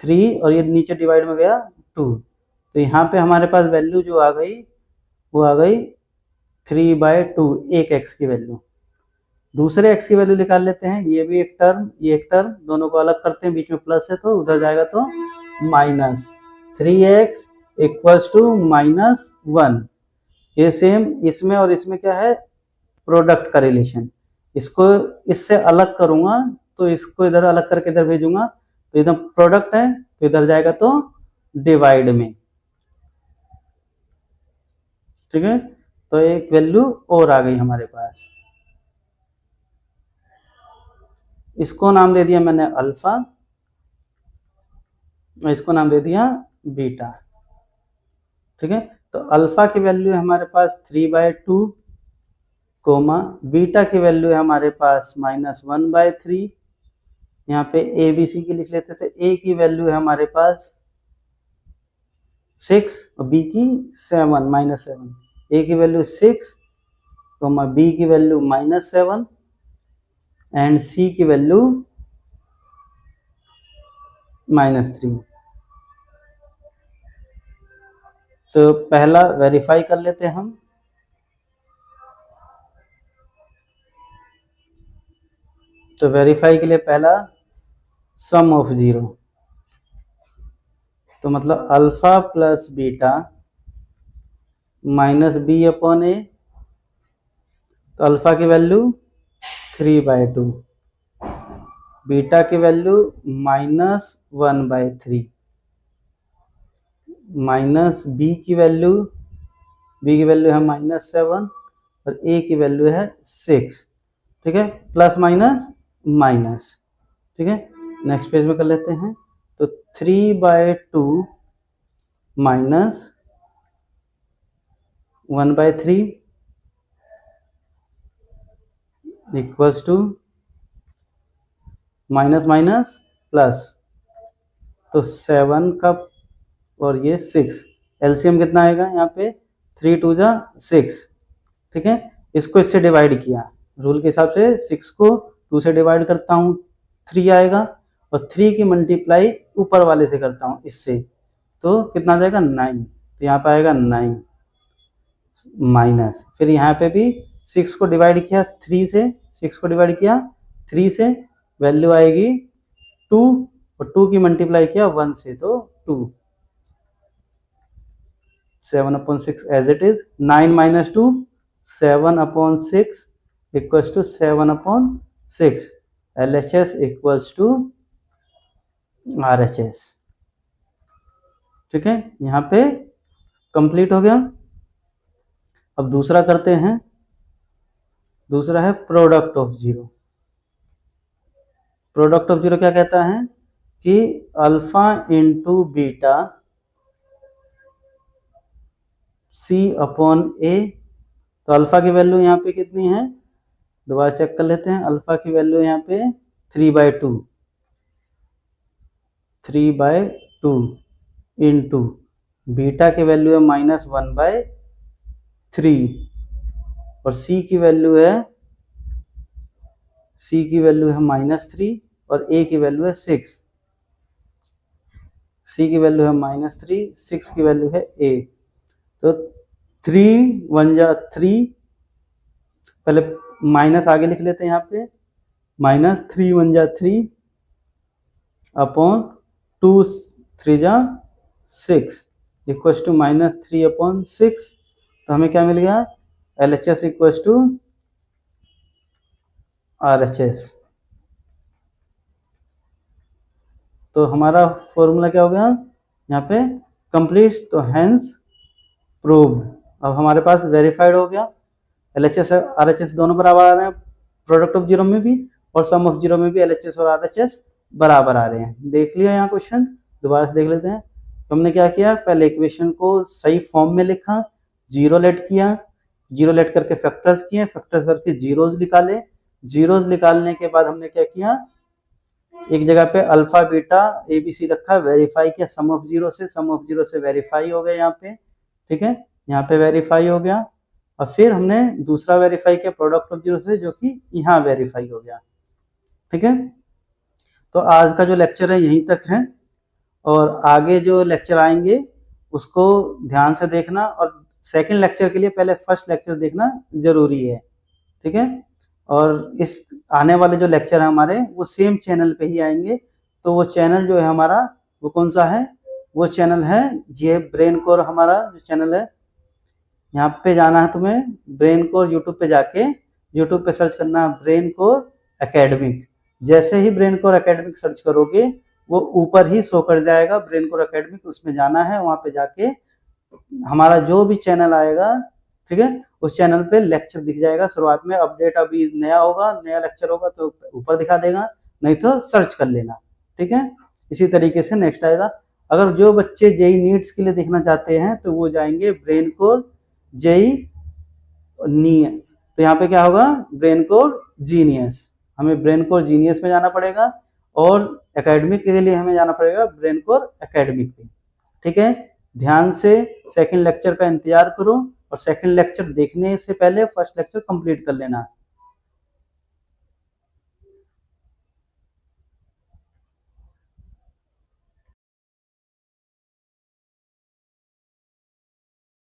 3 और ये नीचे डिवाइड में गया 2, तो यहाँ पे हमारे पास वैल्यू जो आ गई वो आ गई 3/2, एक x की वैल्यू, दूसरे x की वैल्यू निकाल लेते हैं, ये भी एक टर्म ये एक टर्म, दोनों को अलग करते हैं, बीच में प्लस है तो उधर जाएगा तो -3x इक्वल्स टू -1, ये सेम इसमें और इसमें क्या है प्रोडक्ट का रिलेशन, इसको इससे अलग करूंगा तो इसको इधर अलग करके इधर भेजूंगा तो इधर प्रोडक्ट है तो इधर जाएगा तो डिवाइड में, ठीक है, तो एक वैल्यू और आ गई हमारे पास, इसको नाम दे दिया मैंने अल्फा और इसको नाम दे दिया बीटा, ठीक है, तो अल्फा की वैल्यू है हमारे पास 3/2 कोमा बीटा की वैल्यू है हमारे पास -1/3। यहाँ पे ए बी सी की लिख लेते थे। ए की वैल्यू है हमारे पास 6 और बी की 7 -7। ए की वैल्यू 6 कोमा बी की वैल्यू -7 एंड सी की वैल्यू -3। तो पहला वेरीफाई कर लेते हैं हम। तो वेरीफाई के लिए पहला सम ऑफ जीरो, तो मतलब alpha plus beta minus b upon a. तो अल्फा की वैल्यू 3/2, बीटा की वैल्यू -1/3 माइनस बी की वैल्यू है -7 और ए की वैल्यू है 6। ठीक है, प्लस माइनस माइनस। ठीक है, नेक्स्ट पेज में कर लेते हैं। तो 3/2 minus 1/3 equals to minus minus plus, तो 7 का और ये 6, एलसीएम कितना आएगा यहाँ पे 3 2 जा 6। ठीक है, इसको इससे डिवाइड किया रूल के हिसाब से, 6 को 2 से डिवाइड करता हूँ 3 आएगा, और 3 की मल्टीप्लाई ऊपर वाले से करता हूँ इससे, तो कितना आ जाएगा 9। तो यहाँ पे आएगा 9 माइनस, फिर यहाँ पे भी 6 को डिवाइड किया 3 से, 6 को डिवाइड किया 3 से, वैल्यू आएगी 2 और 2 की मल्टीप्लाई किया 1 से, तो 2। 7/6 as it is, 9 - 2 7/6 equals to 7/6। LHS equals to RHS। ठीक है, यहाँ पे कंप्लीट हो गया। अब दूसरा करते हैं। दूसरा है product of zero. Product of zero क्या कहता है कि alpha into beta C upon a. तो अल्फा की वैल्यू यहाँ पे कितनी है, दोबारा चेक कर लेते हैं। अल्फा की वैल्यू यहाँ पे 3/2 इंटू बीटा की वैल्यू है -1/3 और सी की वैल्यू है -3 और ए की वैल्यू है 6। सी की वैल्यू है -3, 6 की वैल्यू है ए। तो 3 1 जा 3, पहले माइनस आगे लिख लेते हैं यहाँ पे, -3 1 जा 3 अपॉन 2 3 जा 6 इक्वल्स टू -3/6। तो हमें क्या मिल गया, LHS इक्वल्स टू RHS। तो हमारा फॉर्मूला क्या हो गया यहाँ पे, कंप्लीट। तो हेंस प्रूव्ड। अब हमारे पास वेरीफाइड हो गया। LHS RHS दोनों बराबर आ रहे हैं प्रोडक्ट ऑफ जीरो में भी, और सम ऑफ जीरो में भी LHS और RHS बराबर आ रहे हैं। देख लिया यहाँ क्वेश्चन, दोबारा से देख लेते हैं। तो हमने क्या किया, पहले इक्वेशन को सही फॉर्म में लिखा, जीरो लेट किया, जीरो लेट करके फैक्टर्स किए, फैक्टर्स करके जीरोज निकाले। जीरोज निकालने के बाद हमने क्या किया, एक जगह पे अल्फा बीटा ABC रखा, वेरीफाई किया सम ऑफ जीरो से, सम ऑफ जीरो से वेरीफाई हो गया यहाँ पे। ठीक है, यहाँ पे वेरीफाई हो गया, और फिर हमने दूसरा वेरीफाई किया प्रोडक्ट ऑफ जीरो से, जो कि यहाँ वेरीफाई हो गया। ठीक है, तो आज का जो लेक्चर है यहीं तक है, और आगे जो लेक्चर आएंगे उसको ध्यान से देखना, और सेकंड लेक्चर के लिए पहले फर्स्ट लेक्चर देखना जरूरी है। ठीक है, और इस आने वाले जो लेक्चर है हमारे वो सेम चैनल पे ही आएंगे। तो वो चैनल जो है हमारा वो कौन सा है, वो चैनल है ये ब्रेन कोर। हमारा जो चैनल है, यहाँ पे जाना है तुम्हें, ब्रेन कोर यूट्यूब पे जाके यूट्यूब पे सर्च करना है ब्रेन कोर एकेडमिक। जैसे ही ब्रेन कोर एकेडमिक सर्च करोगे वो ऊपर ही शो कर जाएगा ब्रेन कोर एकेडमिक, उसमें जाना है। वहाँ पे जाके हमारा जो भी चैनल आएगा, ठीक है, उस चैनल पे लेक्चर दिख जाएगा शुरुआत में। अपडेट अभी नया होगा, नया लेक्चर होगा तो ऊपर दिखा देगा, नहीं तो सर्च कर लेना। ठीक है, इसी तरीके से नेक्स्ट आएगा। अगर जो बच्चे जेई नीट्स के लिए देखना चाहते हैं तो वो जाएंगे ब्रेन कोर जेई तो यहाँ पे क्या होगा, ब्रेन कोर जीनियस, हमें ब्रेन कोर जीनियस में जाना पड़ेगा, और एकेडमिक के लिए हमें जाना पड़ेगा ब्रेन कोर एकेडमिक में। ठीक है, ध्यान से सेकंड लेक्चर का इंतजार करो, और सेकंड लेक्चर देखने से पहले फर्स्ट लेक्चर कंप्लीट कर लेना।